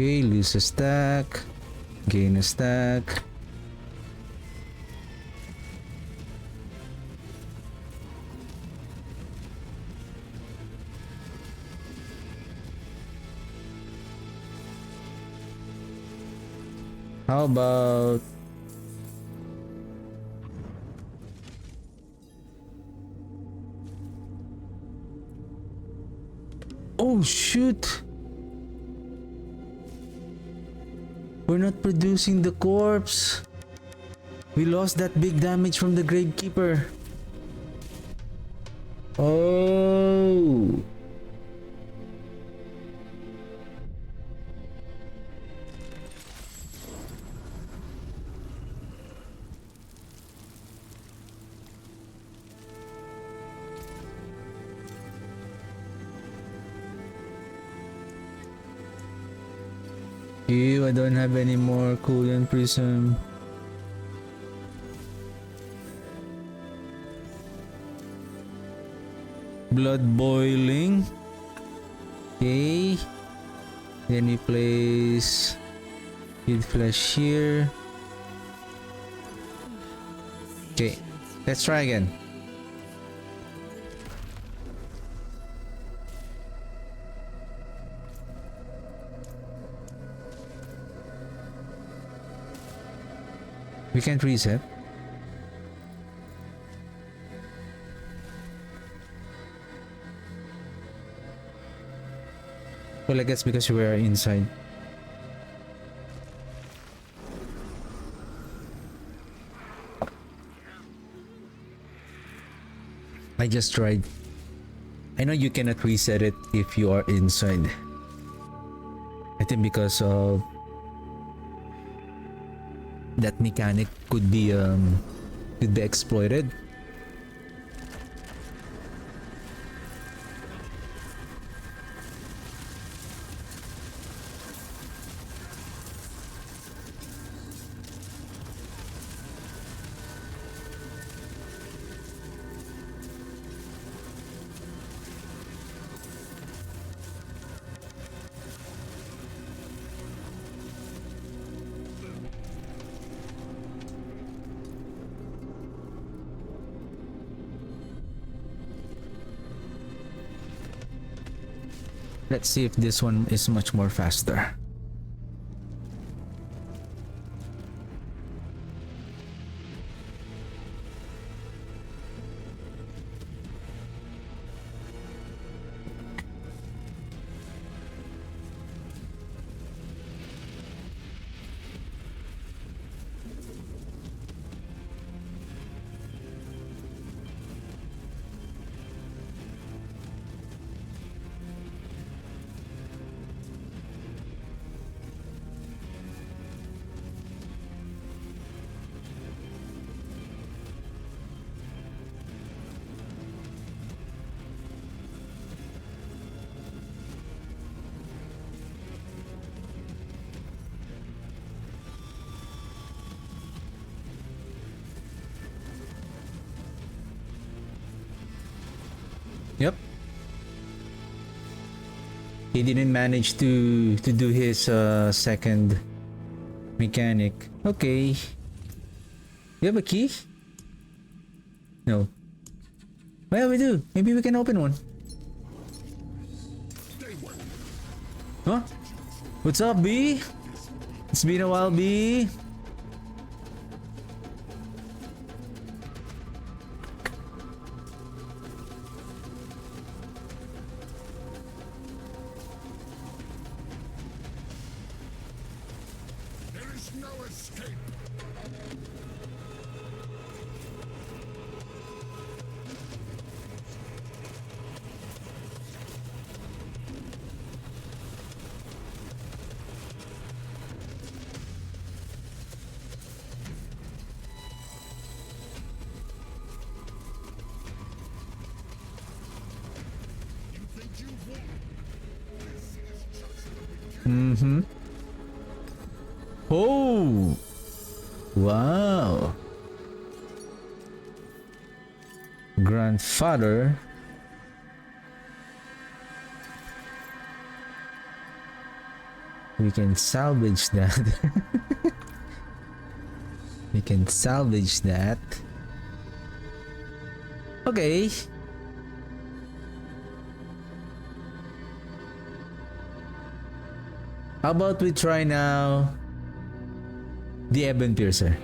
Okay, lose a stack, gain a stack. How about oh shoot! We're not producing the corpse. We lost that big damage from the Gravekeeper. Oh. Ew, I don't have any more coolant prism. Blood boiling. Okay. Then we place kid flesh here. Okay, let's try again. We can't reset. Well, I guess because we are inside. I just tried. I know you cannot reset it if you are inside. I think because of that mechanic could be exploited. Let's see if this one is much more faster. Yep. He didn't manage to do his second mechanic. Okay. You have a key? No. Well, we do. Maybe we can open one. Huh? What's up, B? It's been a while, B. Mm-hmm. Oh! Wow! Grandfather. We can salvage that. We can salvage that. Okay. How about we try now the Ebon Piercer?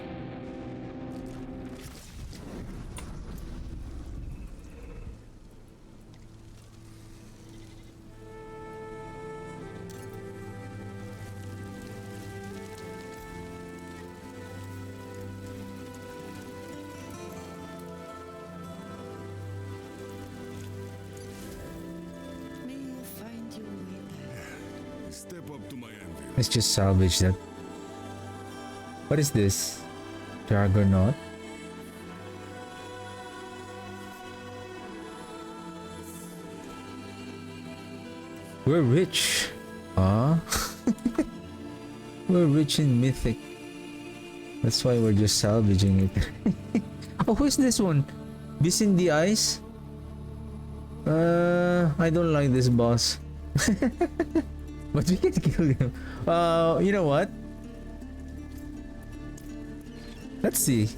May you find your way back. Step up to my anvil. Let's just salvage that. What is this? Juggernaut? We're rich. Ah. We're rich in mythic. That's why we're just salvaging it. Oh, who's this one? Beast in the Ice? I don't like this boss. But we can kill him. You know what? Let's see.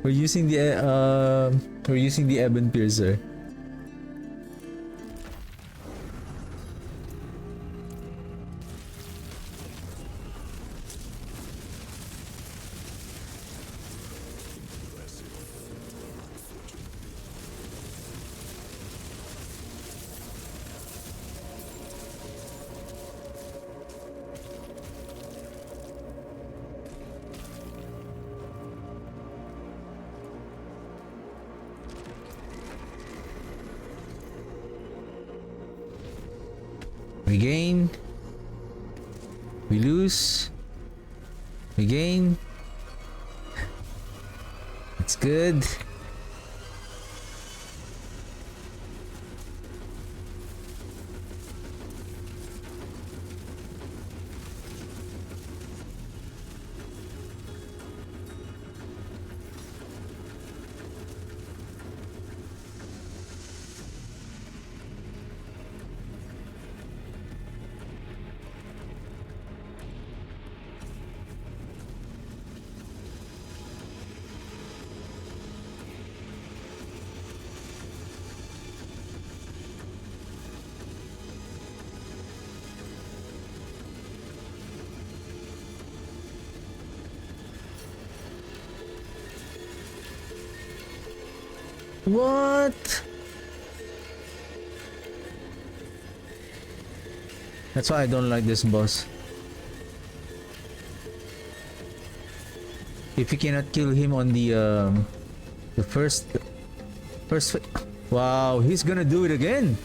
We're using the Ebon Piercer. We gain. We lose. We gain. It's good. What? That's why I don't like this boss. If you cannot kill him on the first, wow, he's gonna do it again.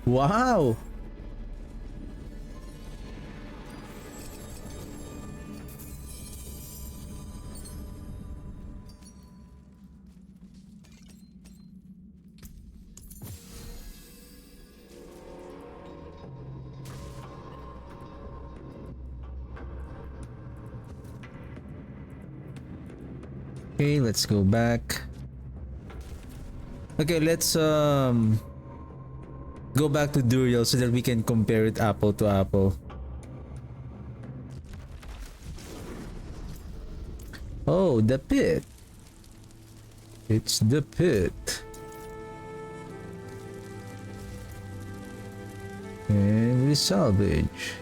Wow. Okay, let's go back. Okay, let's go back to Duriel so that we can compare it apple to apple. Oh, the pit. It's the pit. And we salvage.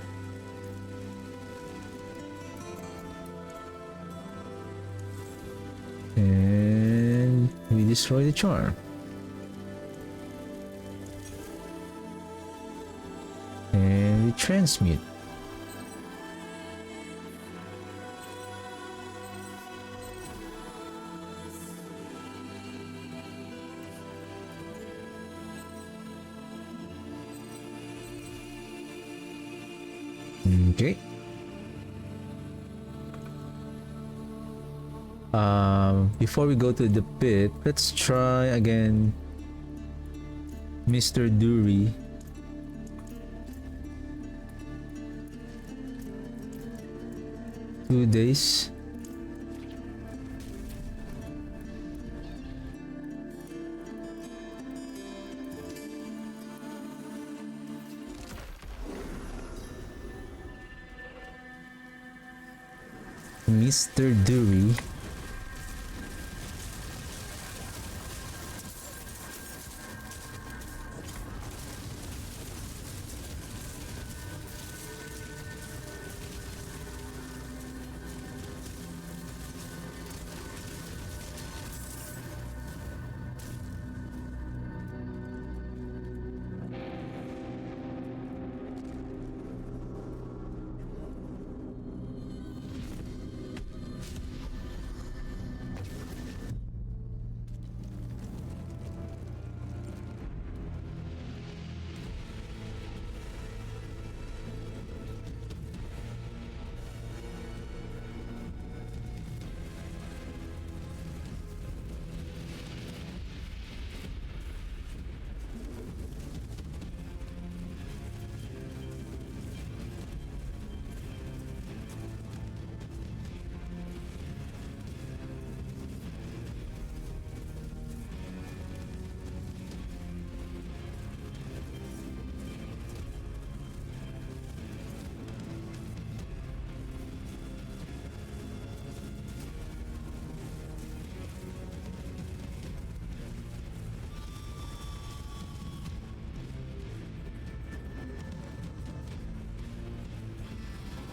And we destroy the charm. And we transmute. Okay. Before we go to the pit, let's try again Mr. Dury. Two days. Mr. Dewey.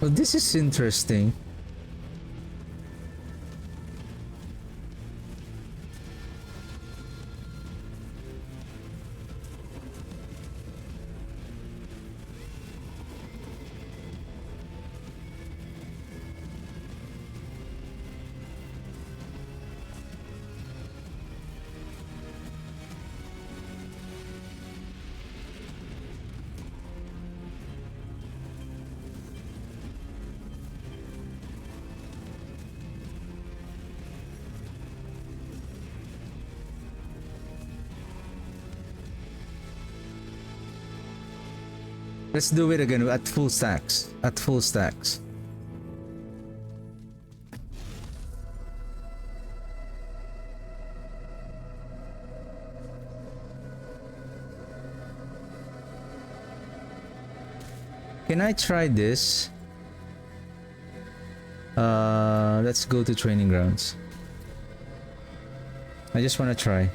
Well, this is interesting. Let's do it again at full stacks. At full stacks. Can I try this? Let's go to training grounds. I just want to try.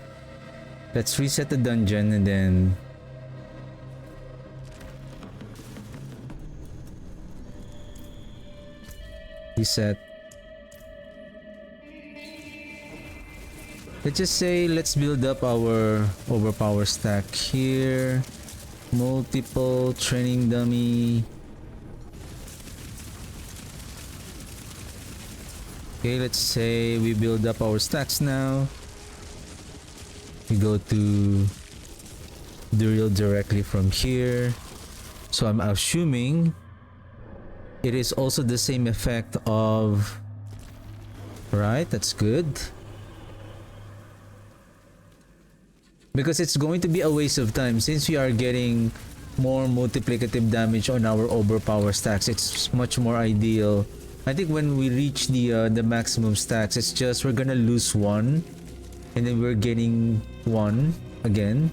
Let's reset the dungeon and then reset. Let's just say let's build up our overpower stack here. Multiple training dummy. Okay, let's say we build up our stacks now. We go to drill directly from here. So I'm assuming it is also the same effect of... Right, that's good. Because it's going to be a waste of time since we are getting more multiplicative damage on our overpower stacks. It's much more ideal. I think when we reach the maximum stacks, it's just we're gonna lose one and then we're getting one again.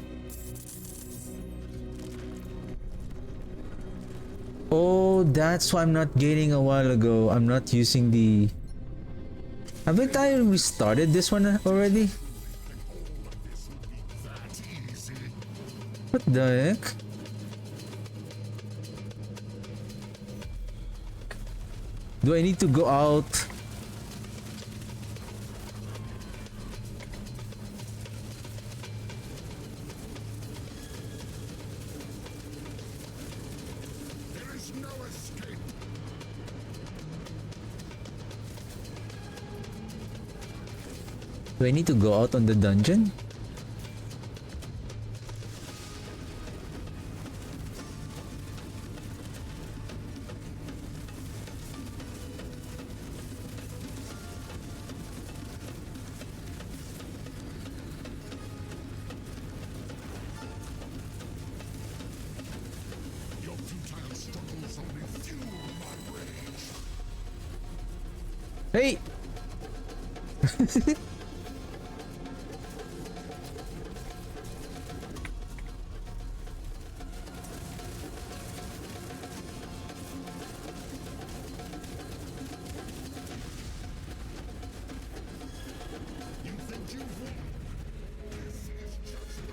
Oh, that's why I'm not gaining a while ago. I'm not using the... Haven't I restarted this one already? What the heck? Do I need to go out? There is no escape. Do I need to go out on the dungeon? Your futile struggles only fuel my rage. Hey!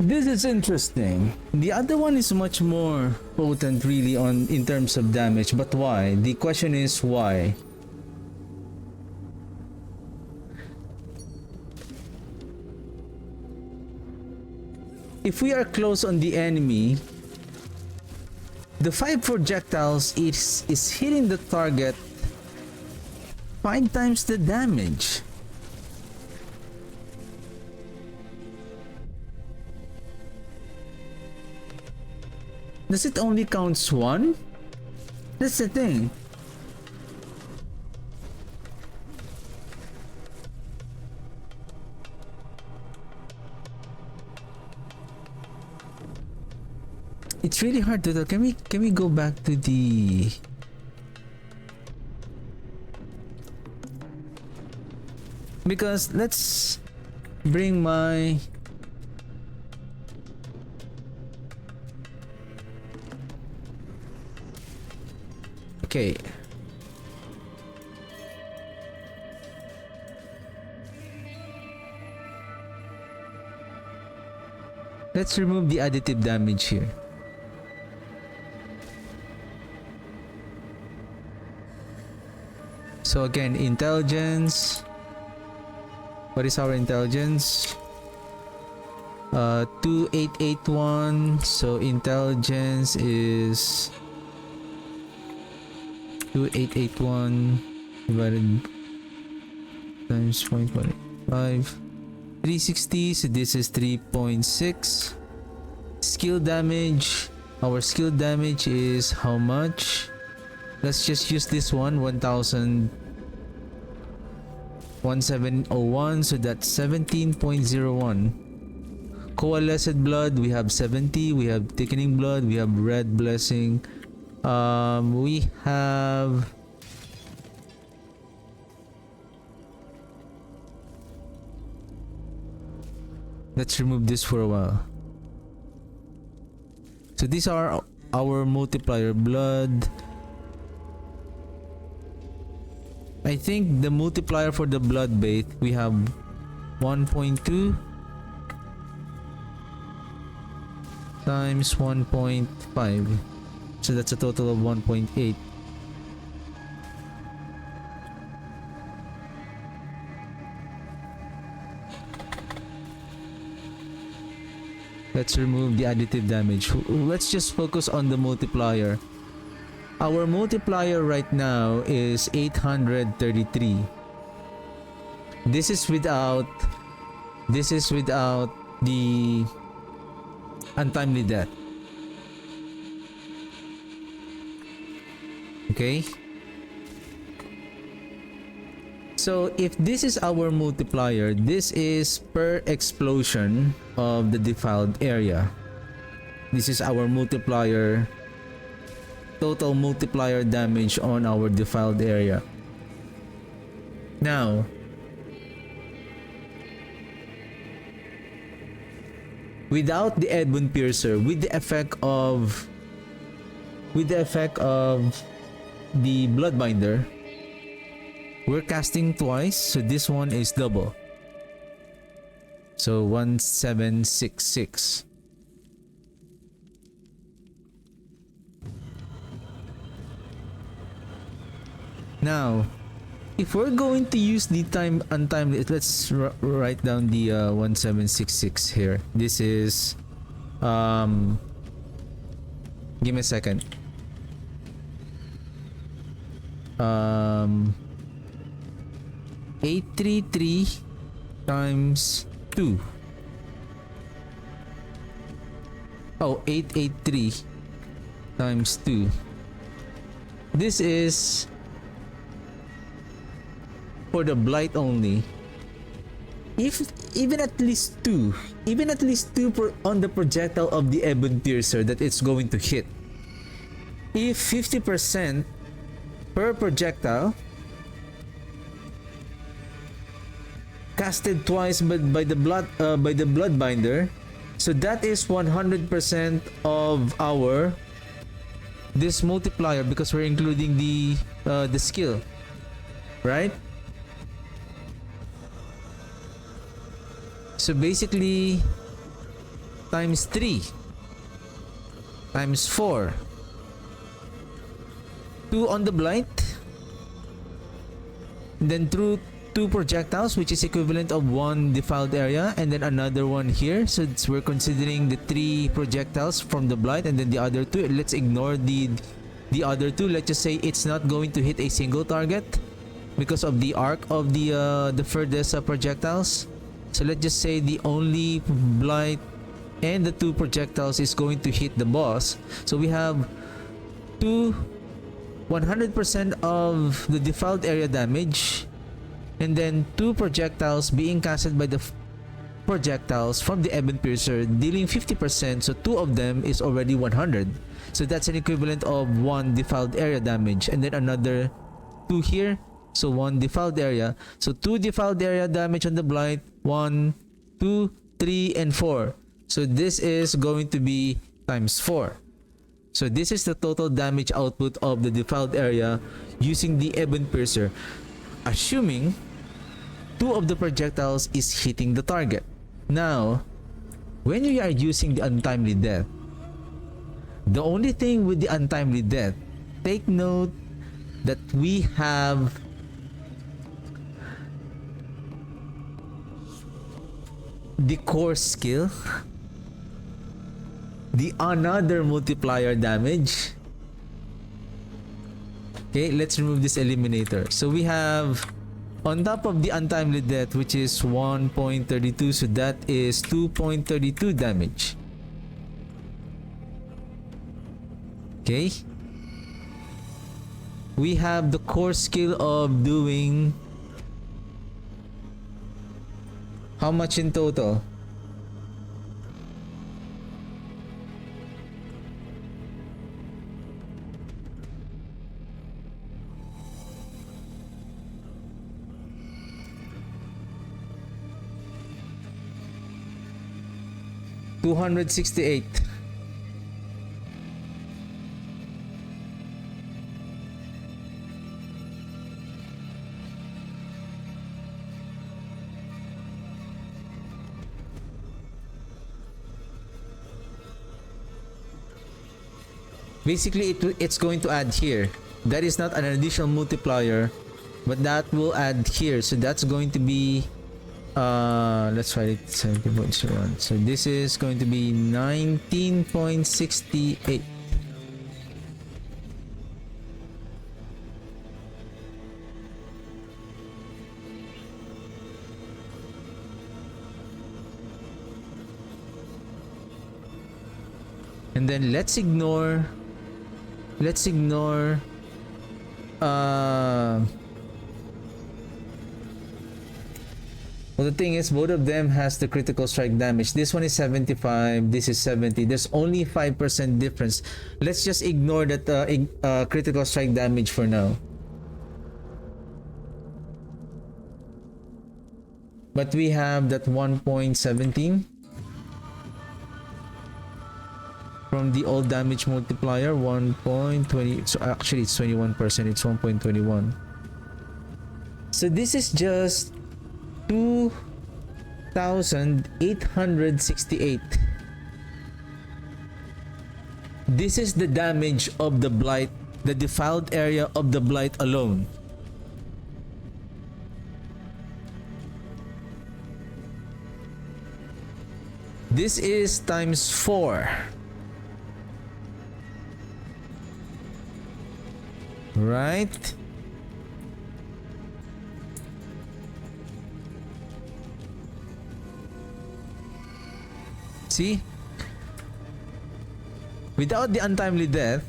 this is interesting. The other one is much more potent really in terms of damage, but why? The question is why? If we are close on the enemy, the 5 projectiles is hitting the target 5 times the damage. Does it only counts 1? That's the thing. It's really hard to tell. Can we go back to the because let's bring my okay. Let's remove the additive damage here. So again, intelligence. What is our intelligence? 2881. So intelligence is 2881 divided times 0.5. 360. So this is 3.6. Skill damage. Our skill damage is how much? Let's just use this one, 1701, so that's 17.01. Coalesced blood, we have 70, we have thickening blood, we have red blessing. We have let's remove this for a while. So these are our multiplier blood. I think the multiplier for the blood bait, we have 1.2 times 1.5. So that's a total of 1.8. Let's remove the additive damage. Let's just focus on the multiplier. Our multiplier right now is 833. This is without the untimely death. Okay? So if this is our multiplier, this is per explosion of the defiled area. This is our multiplier, total multiplier damage on our defiled area. Now, without the Edmund Piercer, with the effect of the Bloodbinder, we're casting twice, so this one is double. So 1766. Now, if we're going to use the untimely, let's write down the 1766 here. This is give me a second. 833 times 2. Oh, 883 times 2. This is for the Blight only. If even at least 2 on the projectile of the Ebon Piercer that it's going to hit. If 50% per projectile casted twice by the Bloodbinder, so that is 100% of our this multiplier, because we're including the skill, right? So basically times 3 times 4. 2 on the Blight. Then through 2 projectiles, which is equivalent of 1 defiled area, and then another one here. So we're considering the 3 projectiles from the Blight, and then the other 2. Let's ignore the other 2. Let's just say it's not going to hit a single target because of the arc of the furthest projectiles. So let's just say the only Blight and the 2 projectiles is going to hit the boss. So we have 100% of the defiled area damage, and then 2 projectiles being casted by the projectiles from the Ebon Piercer, dealing 50%. So 2 of them is already 100. So that's an equivalent of 1 defiled area damage, and then another 2 here. So 1 defiled area. So 2 defiled area damage on the Blight. 1, 2, 3, and 4. So this is going to be times 4. So this is the total damage output of the defiled area using the Ebon Piercer, assuming 2 of the projectiles is hitting the target. Now, when we are using the untimely death, the only thing with the untimely death, take note that we have the core skill, the another multiplier damage. Okay, let's remove this eliminator. So we have on top of the untimely death, which is 1.32, so that is 2.32 damage. Okay, we have the core skill of doing how much in total? $268. Basically, it's going to add here. That is not an additional multiplier, but that will add here. So that's going to be let's write it 70.01. So this is going to be 19.68. And then let's ignore well, the thing is, both of them has the critical strike damage. This one is 75, this is 70. There's only 5% difference. Let's just ignore that critical strike damage for now. But we have that 1.17 from the old damage multiplier, 1.20. So actually it's 21%, it's 1.21. So this is just 2,868. This is the damage of the Blight, the defiled area of the Blight alone. This is times 4. Right? See? Without the untimely death,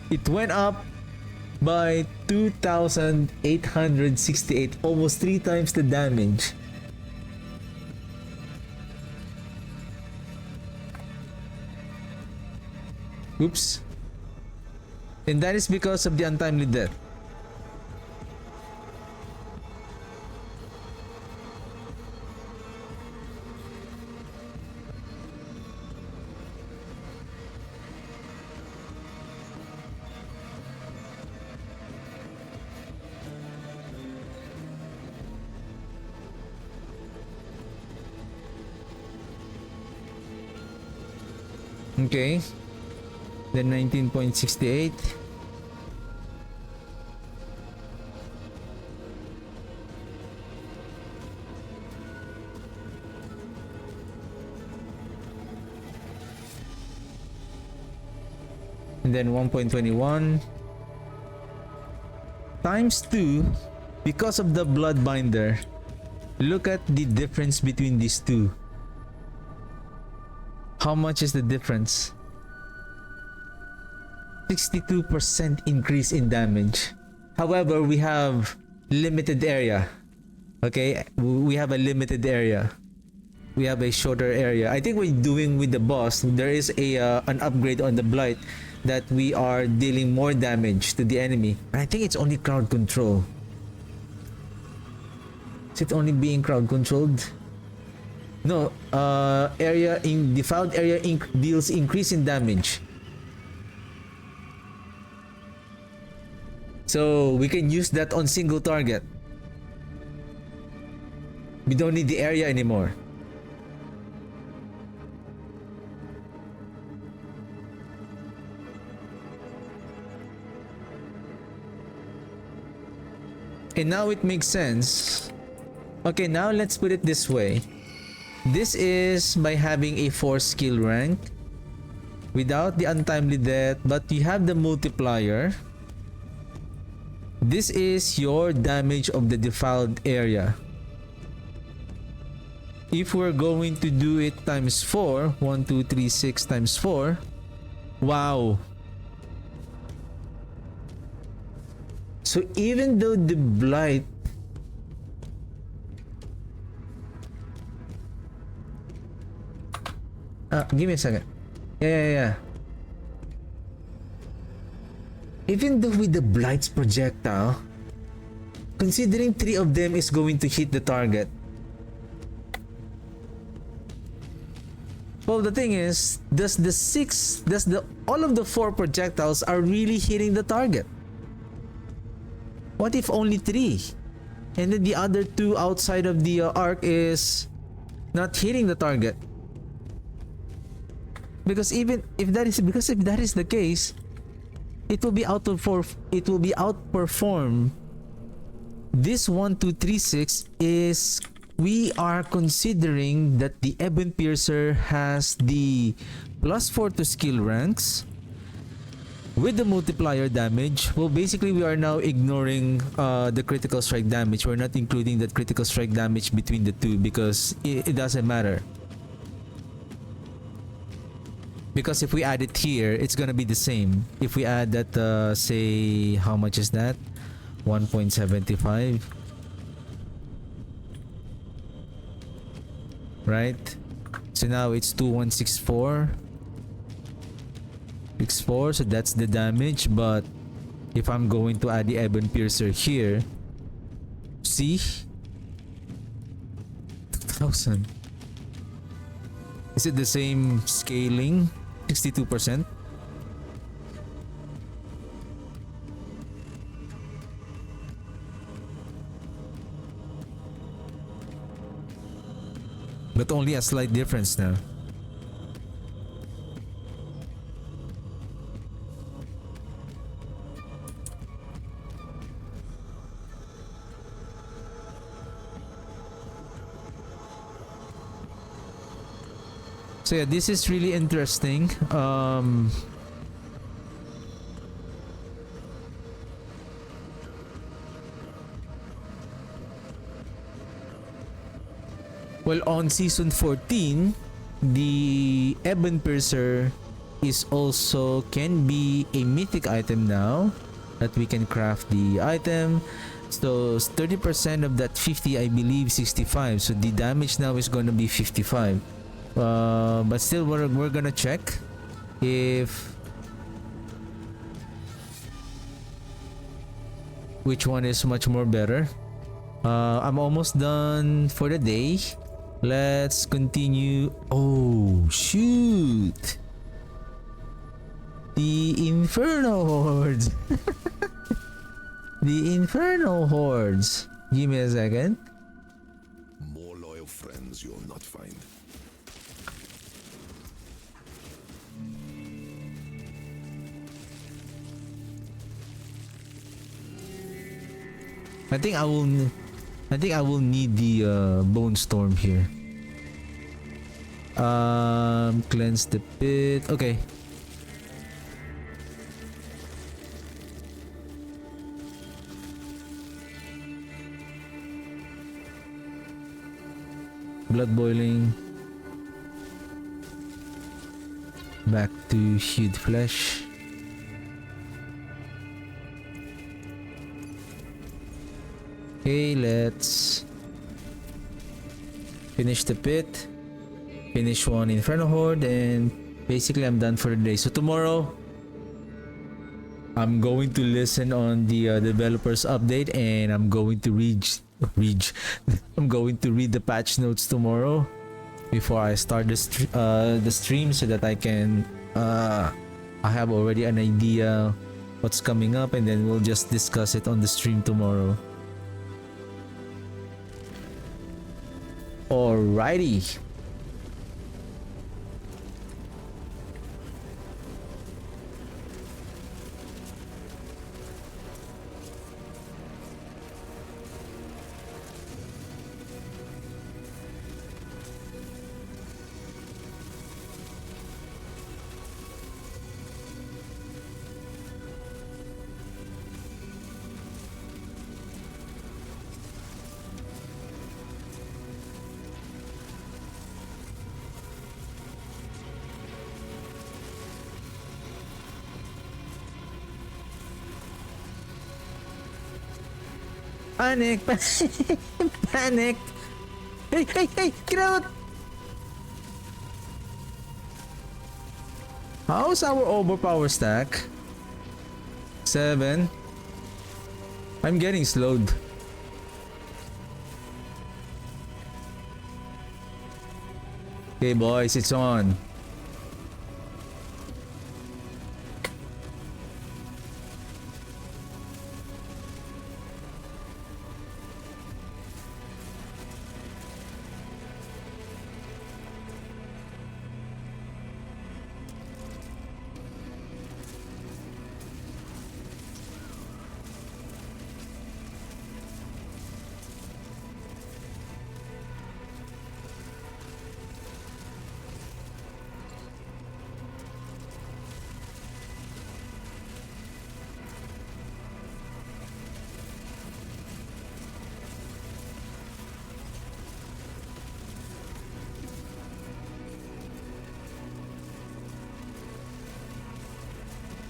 it went up by 2,868, almost 3 times the damage. Oops. And that is because of the untimely death. Okay. Then 19.68. And then 1.21 times 2 because of the blood binder. Look at the difference between these two. How much is the difference? 62% increase in damage. However, we have limited area. Okay, we have a limited area. We have a shorter area. I think we're doing with the boss. There is an upgrade on the Blight that we are dealing more damage to the enemy. And I think it's only crowd control. Is it only being crowd controlled? No, area in defiled area deals increase in damage. So we can use that on single target. We don't need the area anymore. And now it makes sense. Okay, now let's put it this way. This is by having a 4 skill rank without the untimely death, but you have the multiplier. This is your damage of the defiled area. If we're going to do it times 4, 1, 2, 3, 6 times 4. Wow. So even though the Blight give me a second. Yeah. Even though with the Blight's projectile, considering 3 of them is going to hit the target. Well, the thing is, all of the 4 projectiles are really hitting the target? What if only 3? And then the other 2 outside of the arc is not hitting the target? Because if that is the case, it will be outperform. This 1, 2, 3, 6 is, we are considering that the Ebon Piercer has the +4 to skill ranks with the multiplier damage. Well, basically we are now ignoring the critical strike damage. We're not including that critical strike damage between the two because it doesn't matter. Because if we add it here, it's gonna be the same. If we add that, say, how much is that? 1.75. Right? So now it's 2164. 64, so that's the damage. But if I'm going to add the Ebon Piercer here, see? 2000. Is it the same scaling? 62%. But only a slight difference now. So yeah, this is really interesting. Well, on season 14, the Ebon Piercer is also can be a mythic item now that we can craft the item. So 30% of that 50, I believe 65. So the damage now is going to be 55. But still, we're gonna check if which one is much more better. I'm almost done for the day. Let's continue. Oh shoot, the Inferno Hordes. The Inferno Hordes. Give me a second. More loyal friends you'll not find. I think I will. I think I will need the bone storm here. Cleanse the pit. Okay. Blood boiling. Back to hewed flesh. Okay, let's finish the pit. Finish one Inferno Horde, and basically I'm done for the day. So tomorrow, I'm going to listen on the developers update, and I'm going to read I'm going to read the patch notes tomorrow before I start the stream, so that I can I have already an idea what's coming up, and then we'll just discuss it on the stream tomorrow. Alrighty. Panic! Panic! Hey, hey, hey! Get out! How's our overpower stack? 7. I'm getting slowed. Okay, boys, it's on.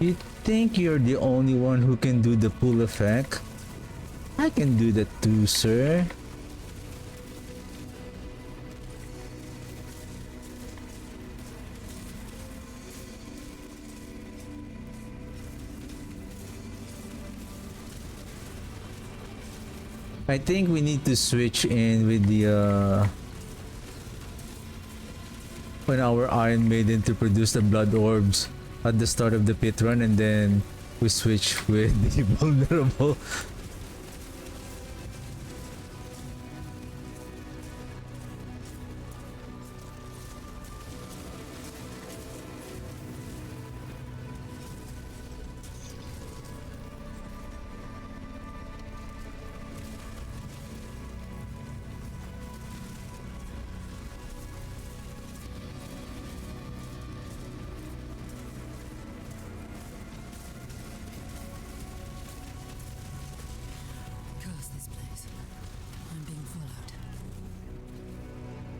You think you're the only one who can do the pull effect? I can do that too, sir. I think we need to switch in with the on our Iron Maiden to produce the blood orbs at the start of the pit run, and then we switch with the vulnerable. Curse this place. I'm being followed.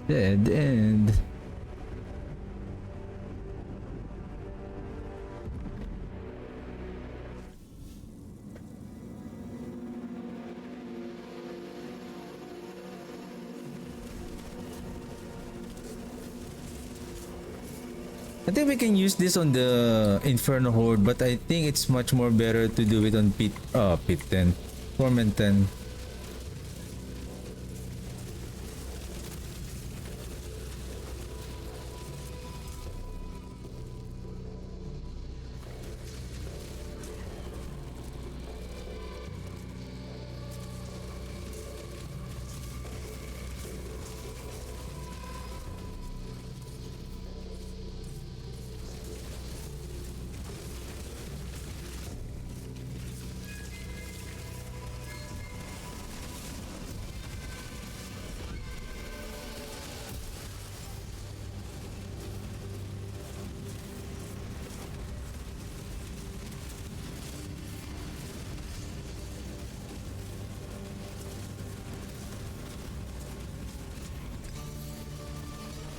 Dead end. I think we can use this on the Inferno Horde, but I think it's much more better to do it on Pit 10. Torment 10.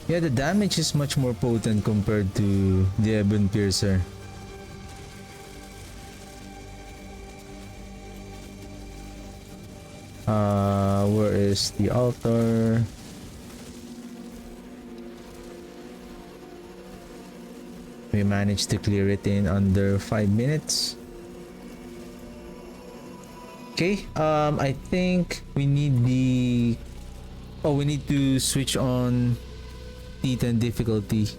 Yeah, the damage is much more potent compared to the Ebon Piercer. Where is the altar? We managed to clear it in under 5 minutes. Okay, I think we need the... Oh, we need to switch on Titan difficulty.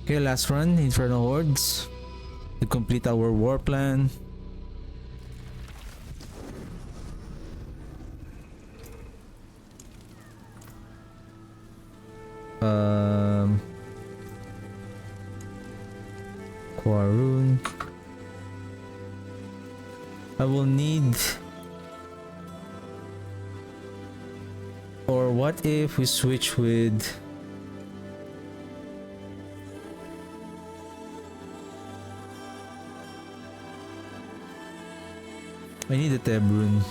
Okay, last run, Inferno Hordes. To complete our war plan. Quarun. I will need... Or what if we switch with... I need a Tebrun.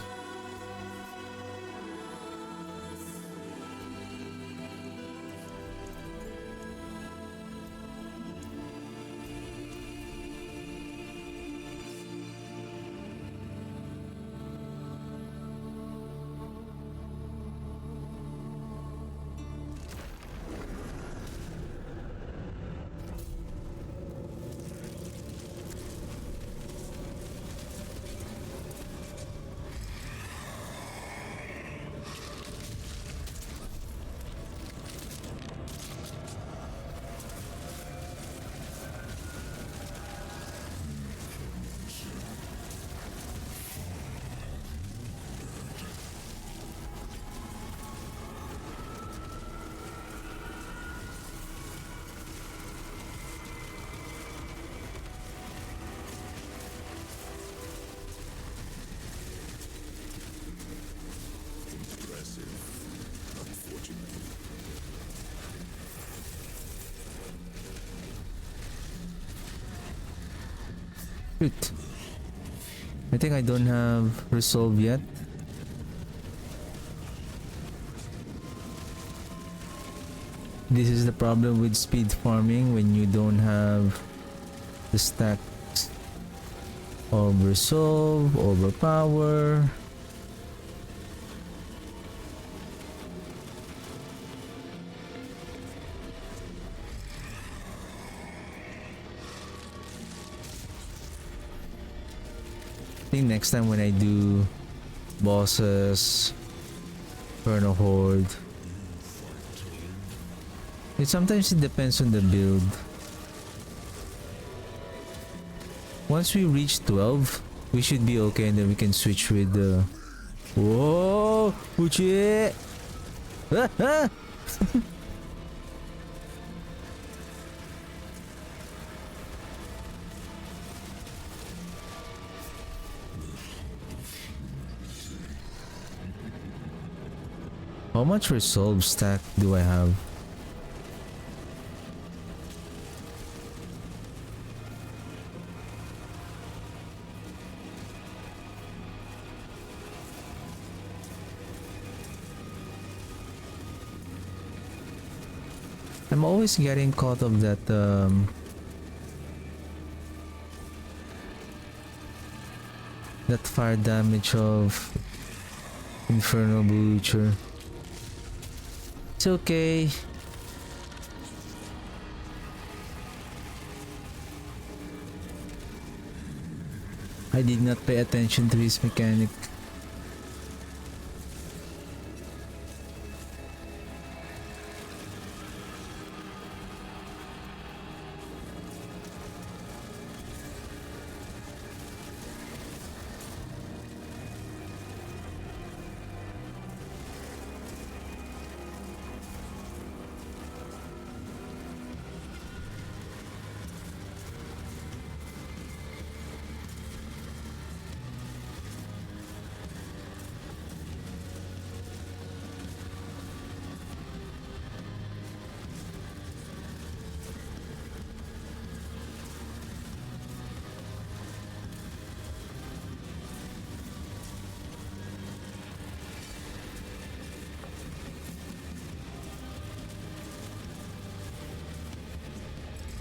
Shoot. I think I don't have resolve yet. This is the problem with speed farming when you don't have the stacks of resolve, overpower. I think next time when I do bosses, Inferno Horde, sometimes it depends on the build. Once we reach 12, we should be okay, and then we can switch with the... Whoa! Uchi! Ah, ah! How much resolve stack do I have? I'm always getting caught of that that fire damage of Inferno Butcher. It's okay. I did not pay attention to his mechanic.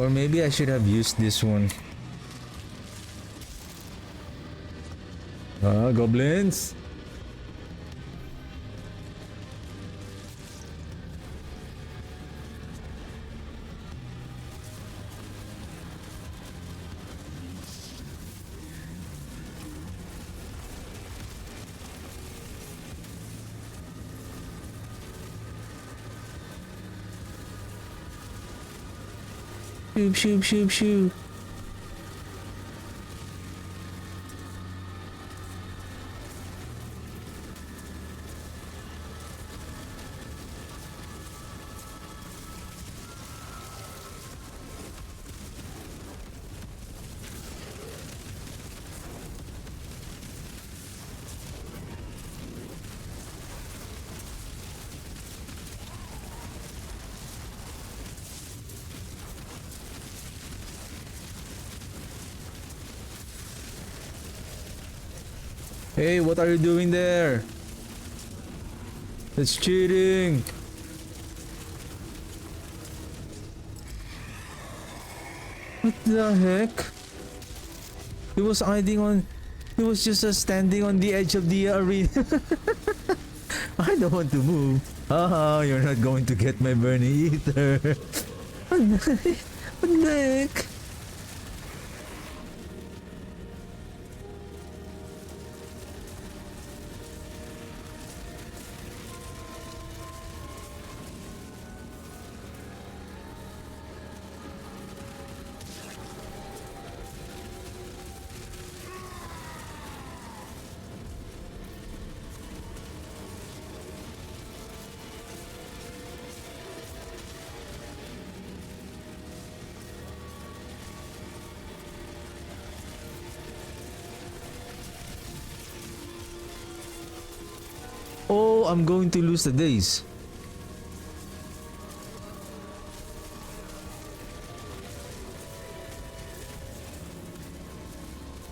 Or maybe I should have used this one. Ah, goblins. Shoop, shoop, shoop, shoop. Hey, what are you doing there? It's cheating. What the heck? He was hiding on. He was just standing on the edge of the arena. I don't want to move. Haha, you're not going to get my Bernie either. What the heck? Oh, I'm going to lose the days.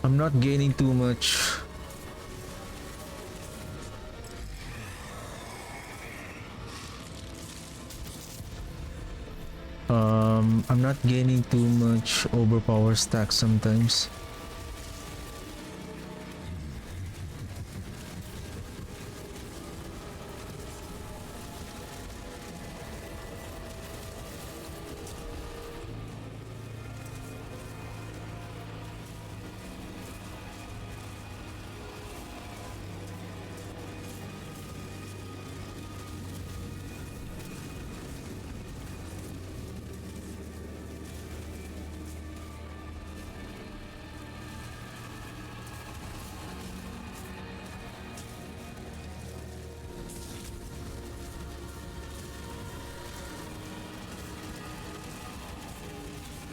I'm not gaining too much. I'm not gaining too much overpower stack sometimes.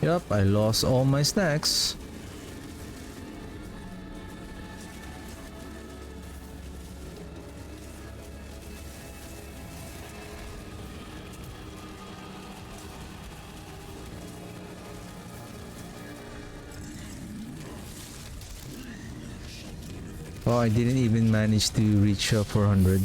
Yup, I lost all my snacks. Oh, I didn't even manage to reach 400.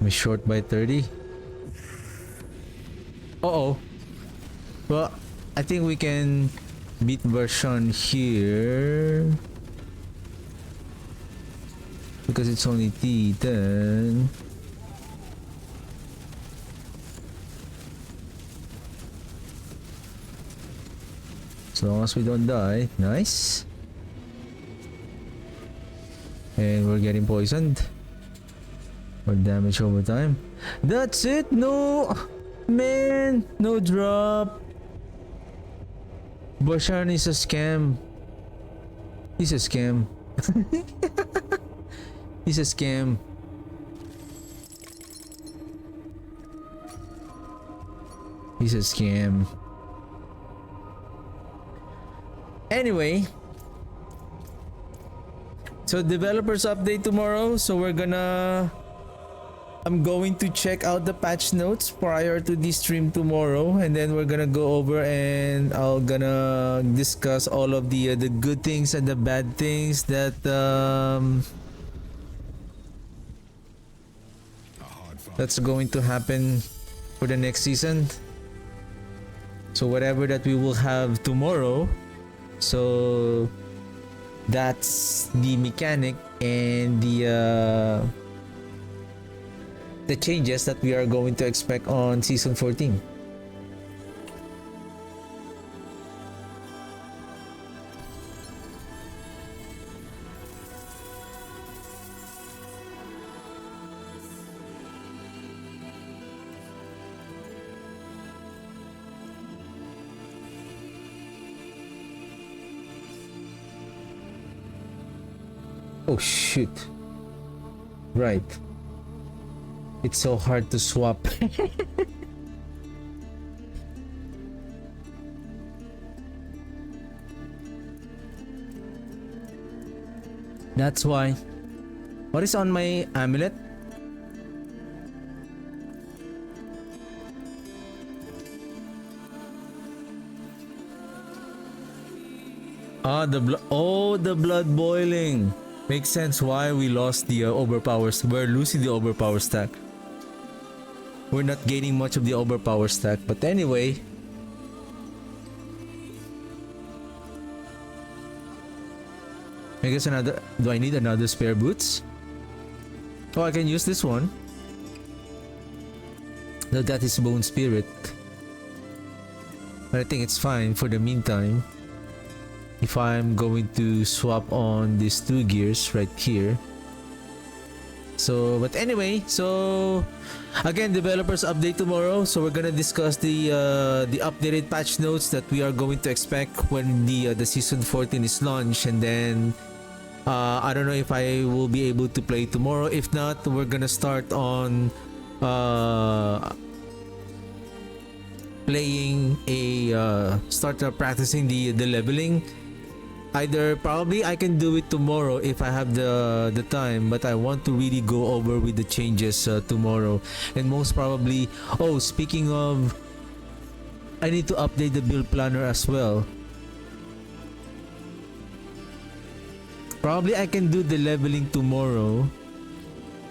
I'm short by 30. Uh-oh. Well, I think we can beat version here. Because it's only T10. As long as we don't die. Nice. And we're getting poisoned. Or damage over time. That's it! No! Man! No drop! Bashan is a scam. He's a scam. He's a scam. He's a scam. So developers update tomorrow. So I'm going to check out the patch notes prior to the stream tomorrow, and then we're gonna go over and I'm gonna discuss all of the good things and the bad things that that's going to happen for the next season. So whatever that we will have tomorrow, so that's the mechanic and the changes that we are going to expect on season 14. Oh shoot. Right. It's so hard to swap. That's why. What is on my amulet? Ah, the blood boiling. Makes sense why we lost the overpowers. We're losing the overpower stack. We're not gaining much of the overpower stack. But anyway. I guess another. Do I need another spare boots? Oh, I can use this one. No, that is bone spirit. But I think it's fine for the meantime. If I'm going to swap on these two gears right here. So, but anyway, so again, developers update tomorrow. So we're gonna discuss the updated patch notes that we are going to expect when the season 14 is launched, and then I don't know if I will be able to play tomorrow. If not, we're gonna start on practicing the leveling. Either probably I can do it tomorrow if I have the time, but I want to really go over with the changes tomorrow. And most probably, oh, speaking of, I need to update the build planner as well. Probably I can do the leveling tomorrow.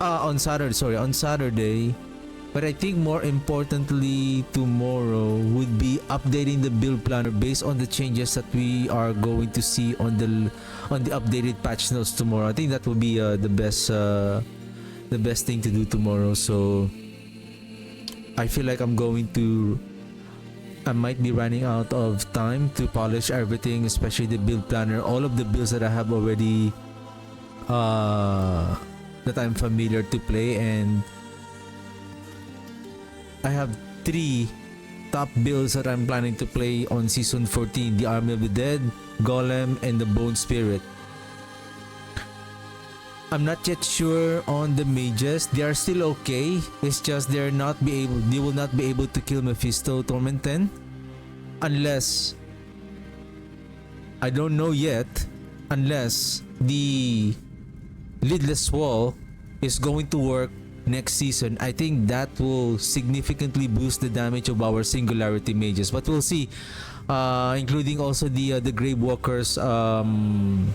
On Saturday. But I think more importantly tomorrow would be updating the build planner based on the changes that we are going to see on the updated patch notes tomorrow. I think that will be the best thing to do tomorrow. So I feel like I might be running out of time to polish everything, especially the build planner. All of the builds that I have already that I'm familiar to play, and I have 3 top builds that I'm planning to play on season 14: the Army of the Dead, Golem, and the Bone Spirit. I'm not yet sure on the mages. They are still okay. It's just they will not be able to kill Mephisto Torment 10 unless, I don't know yet, unless the lidless wall is going to work next season. I think that will significantly boost the damage of our singularity mages, but we'll see, including also the Grave Walker's hand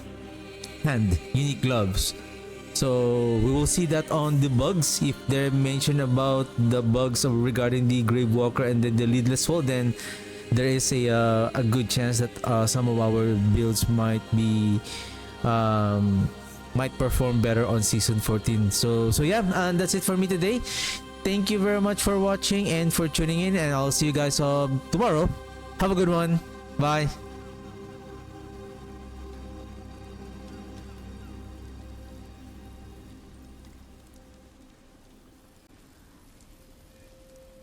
unique gloves. So we will see that on the bugs. If they're mentioned about the bugs regarding the Grave Walker and then the lidless wall, then there is a good chance that some of our builds might perform better on season 14. So yeah, and that's it for me today. Thank you very much for watching and for tuning in, and I'll see you guys tomorrow. Have a good one. Bye.